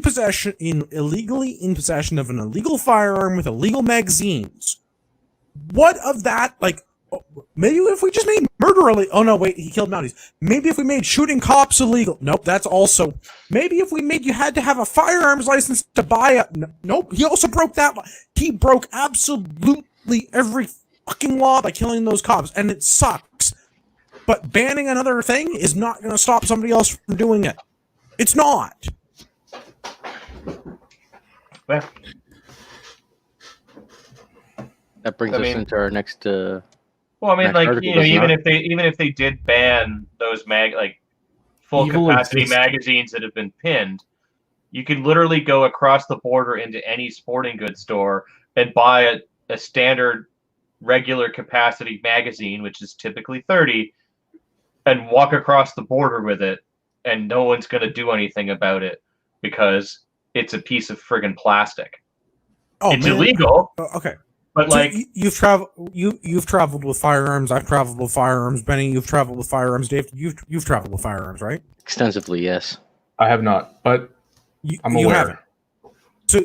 [SPEAKER 1] in possession of an illegal firearm with illegal magazines. What of that, like, maybe if we just made murder illegal. Oh no, wait, he killed Mounties. Maybe if we made shooting cops illegal. Nope, that's also. Maybe if we made you had to have a firearms license to buy a. Nope, he also broke that. He broke absolutely every fucking law by killing those cops, and it sucks. But banning another thing is not going to stop somebody else from doing it. It's not.
[SPEAKER 3] Well,
[SPEAKER 2] that brings us into our next.
[SPEAKER 3] Well, I mean, like, you know, even if they did ban those full capacity magazines that have been pinned, you can literally go across the border into any sporting goods store and buy a standard regular capacity magazine, which is typically 30, and walk across the border with it, and no one's going to do anything about it because it's a piece of friggin' plastic.
[SPEAKER 1] Oh,
[SPEAKER 3] it's illegal.
[SPEAKER 1] Okay.
[SPEAKER 3] But
[SPEAKER 1] so
[SPEAKER 3] like
[SPEAKER 1] you've traveled with firearms. I've traveled with firearms. Benny, you've traveled with firearms. Dave, you've traveled with firearms, right?
[SPEAKER 2] Extensively, yes.
[SPEAKER 4] I have not, but I'm aware.
[SPEAKER 1] You haven't. So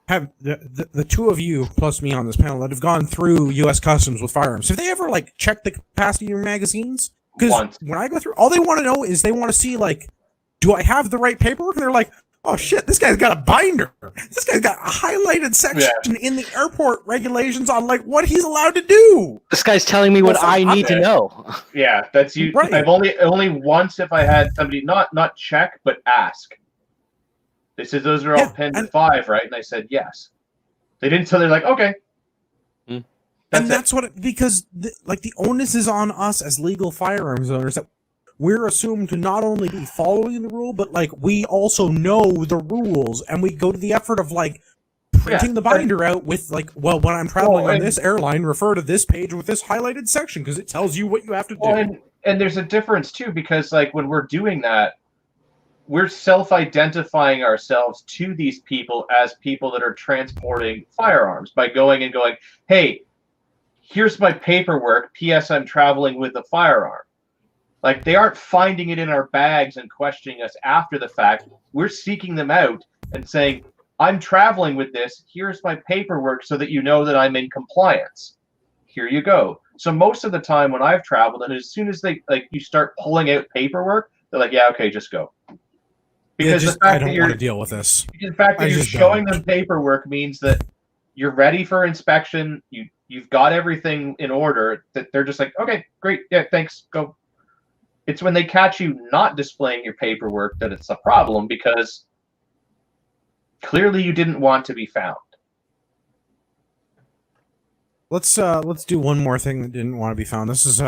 [SPEAKER 1] have the two of you plus me on this panel that have gone through U.S. Customs with firearms. Have they ever checked the capacity of your magazines? Because when I go through, all they want to know is they want to see do I have the right paperwork? And they're like, oh shit, this guy's got a binder. This guy's got a highlighted section in the airport regulations on what he's allowed to do.
[SPEAKER 2] This guy's telling me what I need to know.
[SPEAKER 3] Yeah, that's you. Right. I've only once if I had somebody not check but ask. They said those are all pinned to 5, right? And I said yes. They didn't, so they're like, okay.
[SPEAKER 1] That's because the onus is on us as legal firearms owners that we're assumed to not only be following the rule, but we also know the rules, and we go to the effort of printing the binder out with when I'm traveling on this airline, refer to this page with this highlighted section because it tells you what you have to do.
[SPEAKER 3] And there's a difference too, because when we're doing that, we're self-identifying ourselves to these people as people that are transporting firearms by going, hey, here's my paperwork. P.S. I'm traveling with a firearm. They aren't finding it in our bags and questioning us after the fact. We're seeking them out and saying, I'm traveling with this. Here's my paperwork so that you know that I'm in compliance. Here you go. So most of the time when I've traveled, and as soon as they you start pulling out paperwork, they're like, yeah, okay, just go. Because the fact
[SPEAKER 1] I don't want to deal with this.
[SPEAKER 3] The fact that you're showing them paperwork means that you're ready for inspection. You've got everything in order. That they're just like, okay, great, yeah, thanks, go. It's when they catch you not displaying your paperwork that it's a problem, because clearly you didn't want to be found.
[SPEAKER 1] Let's do one more thing that didn't want to be found. This is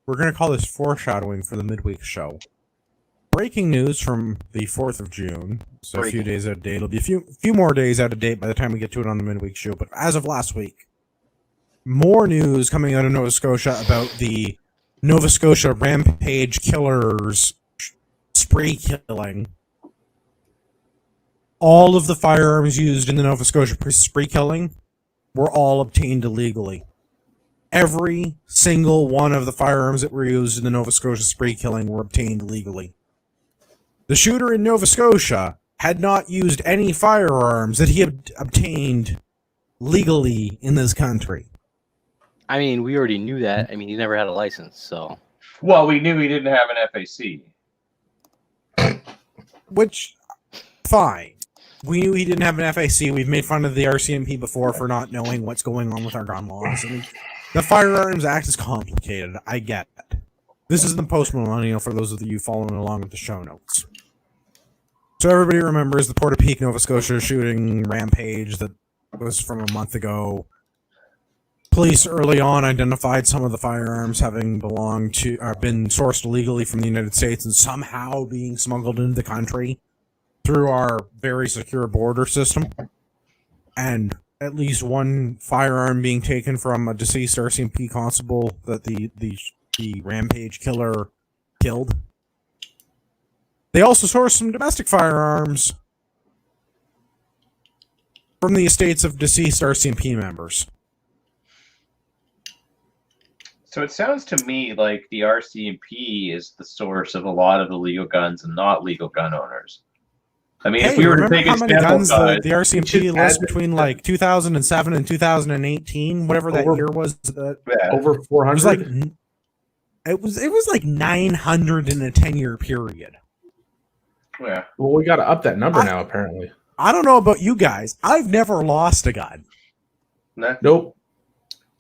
[SPEAKER 1] we're going to call this foreshadowing for the midweek show. Breaking news from the 4th of June. So a few days out of date. It'll be a few more days out of date by the time we get to it on the midweek show. But as of last week, more news coming out of Nova Scotia about the Nova Scotia Rampage Killers spree killing. All of the firearms used in the Nova Scotia spree killing were all obtained illegally. Every single one of the firearms that were used in the Nova Scotia spree killing were obtained legally. The shooter in Nova Scotia had not used any firearms that he had obtained legally in this country.
[SPEAKER 2] I mean, we already knew that. I mean, he never had a license, so.
[SPEAKER 3] Well, we knew he didn't have an FAC.
[SPEAKER 1] Which, fine. We knew he didn't have an FAC. We've made fun of the RCMP before for not knowing what's going on with our gun laws. I mean, the Firearms Act is complicated. I get it. This is the post-millennial for those of you following along with the show notes. So everybody remembers the Portapique, Nova Scotia shooting rampage that was from a month ago. Police early on identified some of the firearms having belonged to, been sourced illegally from the United States and somehow being smuggled into the country through our very secure border system. And at least one firearm being taken from a deceased RCMP constable that the rampage killer killed. They also sourced some domestic firearms from the estates of deceased RCMP members.
[SPEAKER 3] So it sounds to me like the RCMP is the source of a lot of illegal guns and not legal gun owners. I mean, if we were to take a sample
[SPEAKER 1] guns
[SPEAKER 3] size,
[SPEAKER 1] the RCMP lists between like 2007 and 2018, whatever that year was.
[SPEAKER 4] Over 400.
[SPEAKER 1] It was like 900 in a 10-year period.
[SPEAKER 3] Yeah.
[SPEAKER 4] Well, we got to up that number now, apparently.
[SPEAKER 1] I don't know about you guys. I've never lost a gun.
[SPEAKER 3] Nah.
[SPEAKER 4] Nope.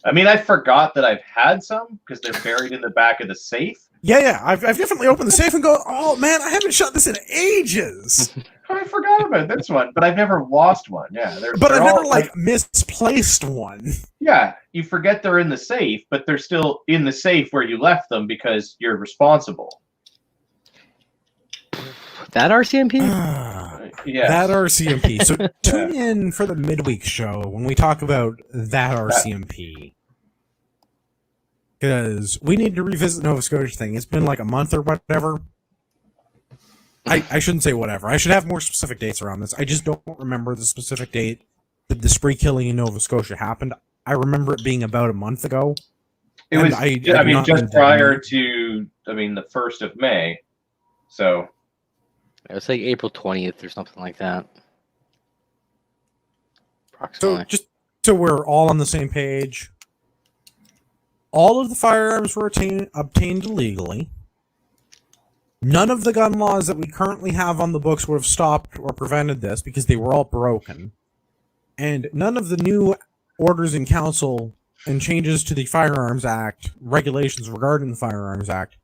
[SPEAKER 3] I mean, I forgot that I've had some because they're buried in the back of the safe.
[SPEAKER 1] Yeah. I've definitely opened the safe and go, oh man, I haven't shot this in ages.
[SPEAKER 3] I forgot about this one, but I've never lost one. Yeah,
[SPEAKER 1] but I've never misplaced one.
[SPEAKER 3] Yeah, you forget they're in the safe, but they're still in the safe where you left them because you're responsible.
[SPEAKER 2] That RCMP?
[SPEAKER 3] Yeah,
[SPEAKER 1] that RCMP. So tune in for the midweek show when we talk about that RCMP. Because we need to revisit the Nova Scotia thing. It's been like a month or whatever. I shouldn't say whatever. I should have more specific dates around this. I just don't remember the specific date that the spree killing in Nova Scotia happened. I remember it being about a month ago.
[SPEAKER 3] It was, I mean, just prior to, the 1st of May. So.
[SPEAKER 2] It was like April 20th or something like that. Approximately.
[SPEAKER 1] So just so we're all on the same page, all of the firearms were obtained illegally. None of the gun laws that we currently have on the books would have stopped or prevented this because they were all broken. And none of the new orders in council and changes to the Firearms Act, regulations regarding the Firearms Act,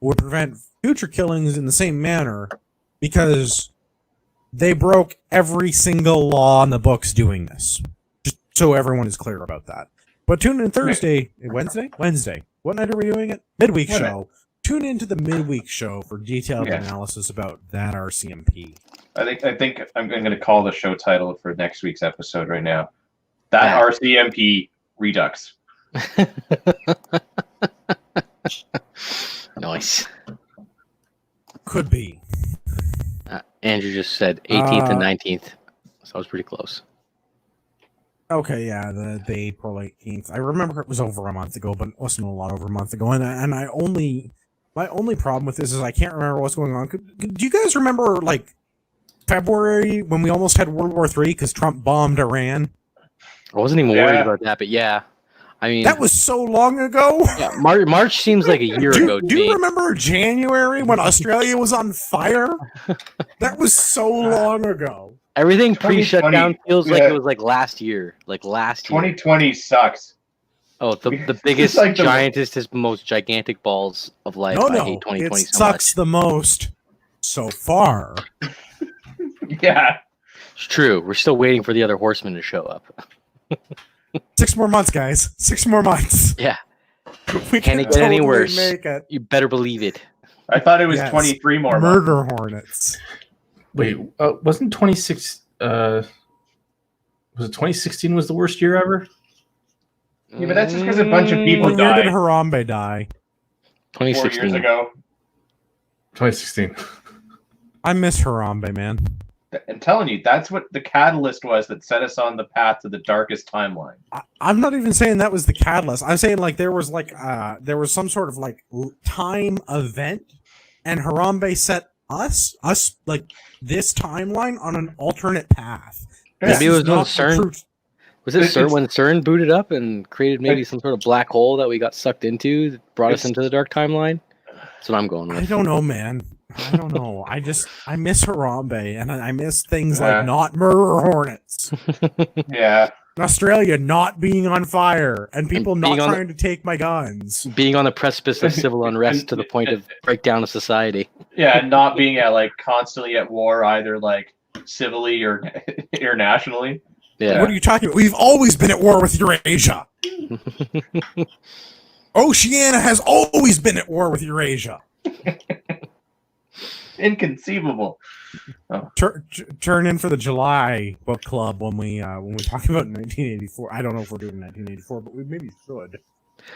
[SPEAKER 1] would prevent future killings in the same manner because they broke every single law on the books doing this. Just so everyone is clear about that. But tune in Thursday, Wednesday. What night are we doing it? Midweek show. Tune into the midweek show for detailed analysis about that RCMP.
[SPEAKER 3] I think I'm going to call the show title for next week's episode right now. That RCMP Redux.
[SPEAKER 2] Nice.
[SPEAKER 1] Could be.
[SPEAKER 2] Andrew just said 18th and 19th, so I was pretty close.
[SPEAKER 1] Okay, yeah, the April 18th. I remember it was over a month ago, but it wasn't a lot over a month ago. And my only problem with this is I can't remember what's going on. Do you guys remember, like, February when we almost had World War III because Trump bombed Iran?
[SPEAKER 2] I wasn't even worried about that, but yeah. I mean,
[SPEAKER 1] that was so long ago.
[SPEAKER 2] Yeah, March seems like a year ago.
[SPEAKER 1] Do you remember January when Australia was on fire? That was so long ago.
[SPEAKER 2] Everything pre-shutdown feels like it was like last year.
[SPEAKER 3] 2020 sucks.
[SPEAKER 2] Oh, the biggest, like giantest, most gigantic balls of life.
[SPEAKER 1] No,
[SPEAKER 2] I hate 2020
[SPEAKER 1] it sucks the most so far.
[SPEAKER 3] Yeah.
[SPEAKER 2] It's true. We're still waiting for the other horsemen to show up.
[SPEAKER 1] 6 more months, guys. 6 more months.
[SPEAKER 2] Yeah.
[SPEAKER 1] We
[SPEAKER 2] Can
[SPEAKER 1] can
[SPEAKER 2] it get any
[SPEAKER 1] totally
[SPEAKER 2] worse?
[SPEAKER 1] make it.
[SPEAKER 2] You better believe it.
[SPEAKER 3] I thought it was
[SPEAKER 1] Yes.
[SPEAKER 3] 23 more months.
[SPEAKER 1] Murder hornets.
[SPEAKER 4] Wait, wasn't 26? Was it 2016 was the worst year ever?
[SPEAKER 3] Yeah, but that's just because a bunch of people
[SPEAKER 1] What year did
[SPEAKER 3] died
[SPEAKER 1] Harambe die?
[SPEAKER 3] 4 years
[SPEAKER 2] 2016.
[SPEAKER 3] ago.
[SPEAKER 4] 2016.
[SPEAKER 1] I miss Harambe, man.
[SPEAKER 3] I'm telling you, that's what the catalyst was that set us on the path to the darkest timeline.
[SPEAKER 1] I'm not even saying that was the catalyst. I'm saying like there was some sort of like time event, and Harambe set us like this timeline on an alternate path.
[SPEAKER 2] Maybe it was
[SPEAKER 1] not
[SPEAKER 2] when CERN. Was it CERN when CERN booted up and created maybe some sort of black hole that we got sucked into, that brought us into the dark timeline? That's what I'm going with.
[SPEAKER 1] I don't know, man. I don't know. I miss Harambe, and I miss things like not murder hornets.
[SPEAKER 3] Yeah.
[SPEAKER 1] Australia not being on fire, and people
[SPEAKER 2] And
[SPEAKER 1] not
[SPEAKER 2] being on
[SPEAKER 1] trying to take my guns.
[SPEAKER 2] Being on the precipice of civil unrest to the point of breakdown of society.
[SPEAKER 3] Yeah, and not being constantly at war, either like civilly or internationally.
[SPEAKER 2] Yeah.
[SPEAKER 1] What are you talking about? We've always been at war with Eurasia. Oceania has always been at war with Eurasia.
[SPEAKER 3] Inconceivable.
[SPEAKER 1] Turn in for the July book club when we talk about 1984. I don't know if we're doing 1984, but we maybe should.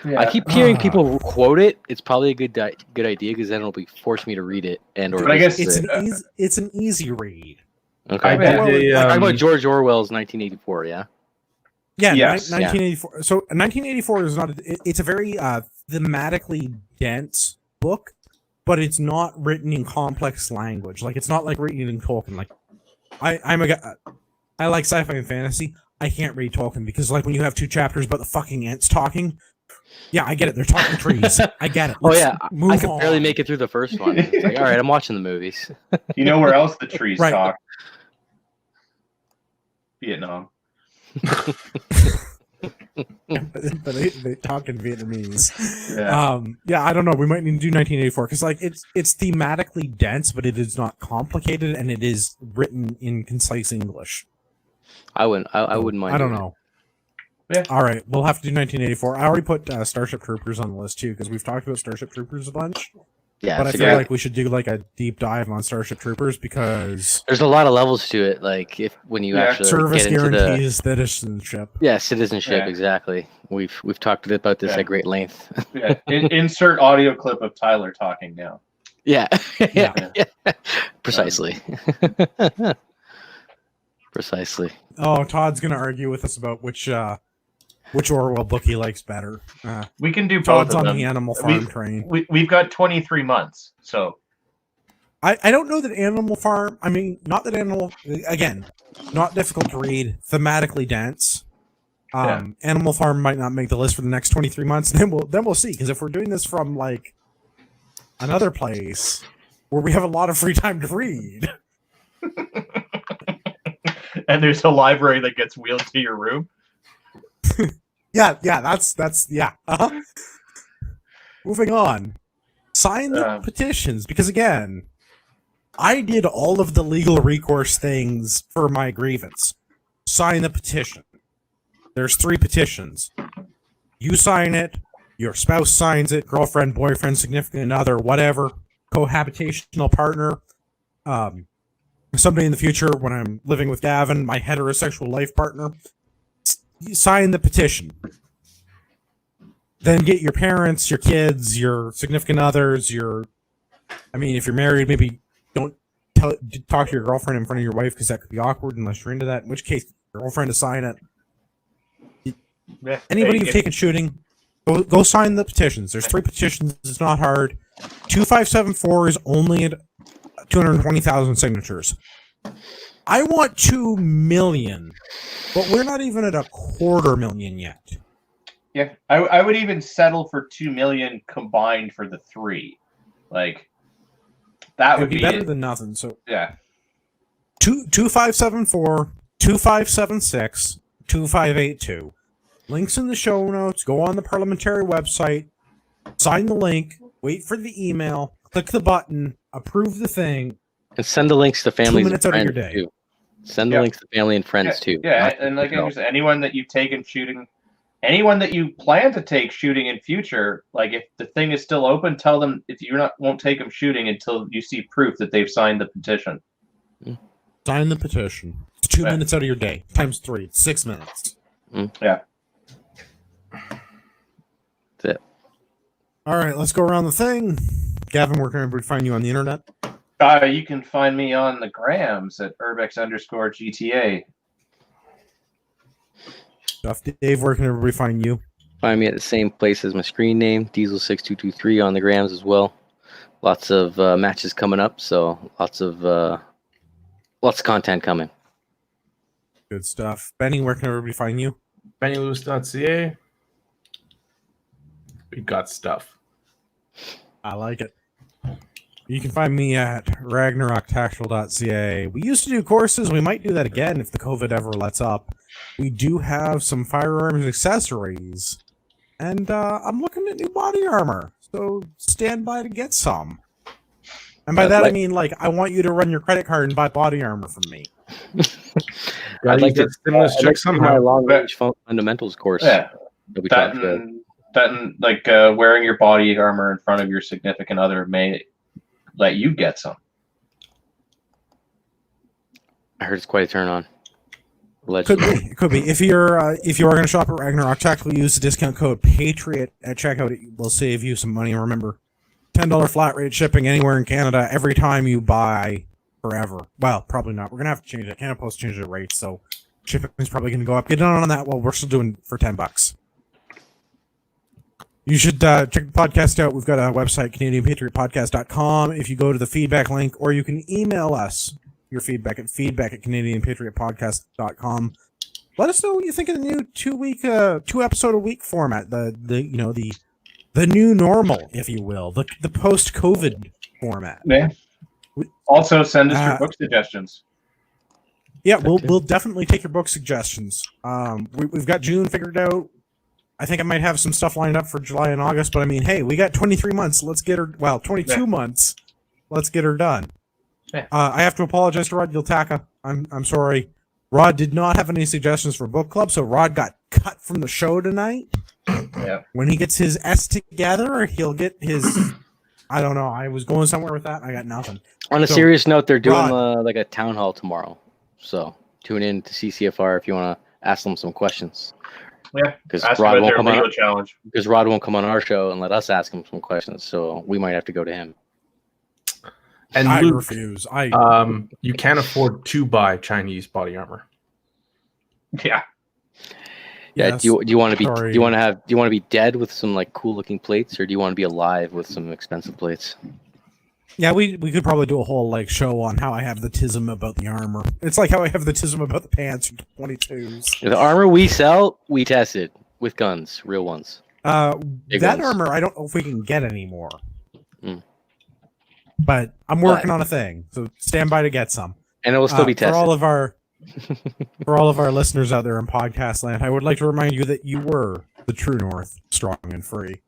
[SPEAKER 3] Yeah.
[SPEAKER 2] I keep hearing people quote it. It's probably a good idea because then it'll be force me to read it and or.
[SPEAKER 3] But I guess
[SPEAKER 1] it's an easy read.
[SPEAKER 2] Okay.
[SPEAKER 4] I did
[SPEAKER 2] Talking about George Orwell's 1984. Yeah.
[SPEAKER 1] Yeah,
[SPEAKER 3] Yes.
[SPEAKER 1] 1984. So 1984 is not. It's a very thematically dense book, but it's not written in complex language. Like it's not like reading in Tolkien. Like I like sci-fi and fantasy. I can't read Tolkien because like when you have 2 chapters about the fucking ants talking. Yeah, I get it. They're talking trees. I get it.
[SPEAKER 2] Oh yeah, I could
[SPEAKER 1] on.
[SPEAKER 2] barely make it through the first one. It's like, all right, I'm watching the movies.
[SPEAKER 3] You know where else the trees
[SPEAKER 1] Right.
[SPEAKER 3] talk? Vietnam.
[SPEAKER 1] But they talk in Vietnamese.
[SPEAKER 3] Yeah.
[SPEAKER 1] I don't know. We might need to do 1984 because like it's thematically dense, but it is not complicated, and it is written in concise English.
[SPEAKER 2] I wouldn't mind.
[SPEAKER 1] I don't know.
[SPEAKER 3] Yeah.
[SPEAKER 1] All right, we'll have to do 1984. I already put Starship Troopers on the list too because we've talked about Starship Troopers a bunch.
[SPEAKER 2] Yeah,
[SPEAKER 1] But I
[SPEAKER 2] it's a
[SPEAKER 1] feel
[SPEAKER 2] great-
[SPEAKER 1] like we should do like a deep dive on Starship Troopers because
[SPEAKER 2] there's a lot of levels to it. Like when you actually
[SPEAKER 1] service
[SPEAKER 2] get into
[SPEAKER 1] guarantees citizenship.
[SPEAKER 2] citizenship.
[SPEAKER 3] Yeah.
[SPEAKER 2] Exactly. We've talked about this at great length.
[SPEAKER 3] Yeah. Insert audio clip of Tyler talking now.
[SPEAKER 2] Yeah.
[SPEAKER 1] Yeah.
[SPEAKER 2] Precisely. Precisely.
[SPEAKER 1] Oh, Todd's gonna argue with us about which Orwell book he likes better.
[SPEAKER 3] We can do both
[SPEAKER 1] Todd's
[SPEAKER 3] of
[SPEAKER 1] on
[SPEAKER 3] them.
[SPEAKER 1] the Animal Farm train.
[SPEAKER 3] We've got 23 months, so
[SPEAKER 1] I don't know that Animal Farm. I mean, not that again, not difficult to read, thematically dense. Animal Farm might not make the list for the next 23 months. Then we'll see. Because if we're doing this from like another place where we have a lot of free time to read,
[SPEAKER 3] and there's a library that gets wheeled to your room.
[SPEAKER 1] that's yeah. Uh-huh. Moving on. Sign the petitions because again, I did all of the legal recourse things for my grievance. Sign the petition. There's 3 petitions. You sign it, your spouse signs it, girlfriend, boyfriend, significant other, whatever, cohabitational partner. Someday in the future, when I'm living with Gavin, my heterosexual life partner, you sign the petition. Then get your parents, your kids, your significant others, if you're married, maybe don't talk to your girlfriend in front of your wife because that could be awkward unless you're into that, in which case, your girlfriend to sign it. Anybody who's taken shooting, go sign the petitions. There's 3 petitions. It's not hard. 2574 is only at 220,000 signatures. I want 2 million, but we're not even at 250,000 yet.
[SPEAKER 3] Yeah, I would even settle for 2 million combined for the 3. Like that would
[SPEAKER 1] be better than nothing. So
[SPEAKER 3] yeah,
[SPEAKER 1] 2574, 2576, 2582. Links in the show notes. Go on the parliamentary website, sign the link, wait for the email, click the button, approve the thing,
[SPEAKER 2] and send the links to families and
[SPEAKER 1] minutes out of your
[SPEAKER 2] friends
[SPEAKER 1] day.
[SPEAKER 2] too. Send the links to family and friends too.
[SPEAKER 3] Yeah, and like anyone that you've taken shooting anyone that you plan to take shooting in future, like if the thing is still open, tell them if you're not won't take them shooting until you see proof that they've signed the petition.
[SPEAKER 1] Sign the petition. It's 2 minutes out of your day. Times 3. 6 minutes.
[SPEAKER 3] Yeah.
[SPEAKER 2] That's it.
[SPEAKER 1] All right, let's go around the thing. Gavin, where can everybody find you on the internet?
[SPEAKER 3] You can find me on the grams at urbex_GTA.
[SPEAKER 1] Stuff. Dave, where can everybody find you?
[SPEAKER 2] Find me at the same place as my screen name, Diesel6223 on the grams as well. Lots of matches coming up, so lots of content coming.
[SPEAKER 1] Good stuff. Benny, where can everybody find you?
[SPEAKER 4] BennyLewis.ca. We got stuff.
[SPEAKER 1] I like it. You can find me at RagnarokTactical.ca. We used to do courses. We might do that again if the COVID ever lets up. We do have some firearms accessories. And I'm looking at new body armor. So stand by to get some. And by that I mean, like, I want you to run your credit card and buy body armor from me.
[SPEAKER 2] I'd like to
[SPEAKER 4] stimulus check
[SPEAKER 2] my long-range fundamentals course.
[SPEAKER 3] Yeah.
[SPEAKER 2] That we
[SPEAKER 3] That
[SPEAKER 2] talked about.
[SPEAKER 3] and like wearing your body armor in front of your significant other may let you get some.
[SPEAKER 2] I heard it's quite a turn on.
[SPEAKER 1] Could be. It could be. If you are going to shop at Ragnarok Tactical, use the discount code Patriot at checkout. It will save you some money. Remember, $10 flat rate shipping anywhere in Canada every time you buy forever. Well, probably not. We're going to have to change it. Canada Post changed the rate, so shipping is probably going to go up. Get on that while we're still doing for $10. You should check the podcast out. We've got a website, CanadianPatriotPodcast.com. If you go to the feedback link, or you can email us your feedback at CanadianPatriotPodcast.com. Let us know what you think of the new 2-episode-a-week format. The new normal, if you will, the post-COVID format.
[SPEAKER 3] Yeah. Also, send us your book suggestions.
[SPEAKER 1] Yeah, we'll definitely take your book suggestions. We've got June figured out. I think I might have some stuff lined up for July and August, but I mean, hey, we got 23 months. Let's get her. Well, 22 months. Let's get her done.
[SPEAKER 3] Yeah.
[SPEAKER 1] I have to apologize to Rod Giltaka. I'm sorry. Rod did not have any suggestions for book club, so Rod got cut from the show tonight.
[SPEAKER 3] Yeah.
[SPEAKER 1] When he gets his S together, he'll get his. I don't know. I was going somewhere with that. And I got nothing.
[SPEAKER 2] On a serious note, they're doing like a town hall tomorrow, so tune in to CCFR if you want to ask them some questions.
[SPEAKER 3] Yeah,
[SPEAKER 2] because
[SPEAKER 3] Rod won't come on. Challenge.
[SPEAKER 2] Because Rod won't come on our show and let us ask him some questions, so we might have to go to him.
[SPEAKER 4] And
[SPEAKER 1] I
[SPEAKER 4] Luke,
[SPEAKER 1] refuse.
[SPEAKER 4] You can't afford to buy Chinese body armor.
[SPEAKER 3] Yeah.
[SPEAKER 2] Yeah.
[SPEAKER 1] Yes.
[SPEAKER 2] Do you want to be?
[SPEAKER 1] Sorry.
[SPEAKER 2] Do you want to be dead with some like cool looking plates, or do you want to be alive with some expensive plates?
[SPEAKER 1] Yeah, we could probably do a whole like show on how I have the tism about the armor. It's like how I have the tism about the pants from 22s.
[SPEAKER 2] The armor we sell, we tested with guns, real ones.
[SPEAKER 1] That
[SPEAKER 2] ones.
[SPEAKER 1] armor, I don't know if we can get anymore.
[SPEAKER 2] Mm.
[SPEAKER 1] But I'm working on a thing, so stand by to get some.
[SPEAKER 2] And it will still be tested.
[SPEAKER 1] For all of our listeners out there in podcast land, I would like to remind you that you were the true North, strong and free.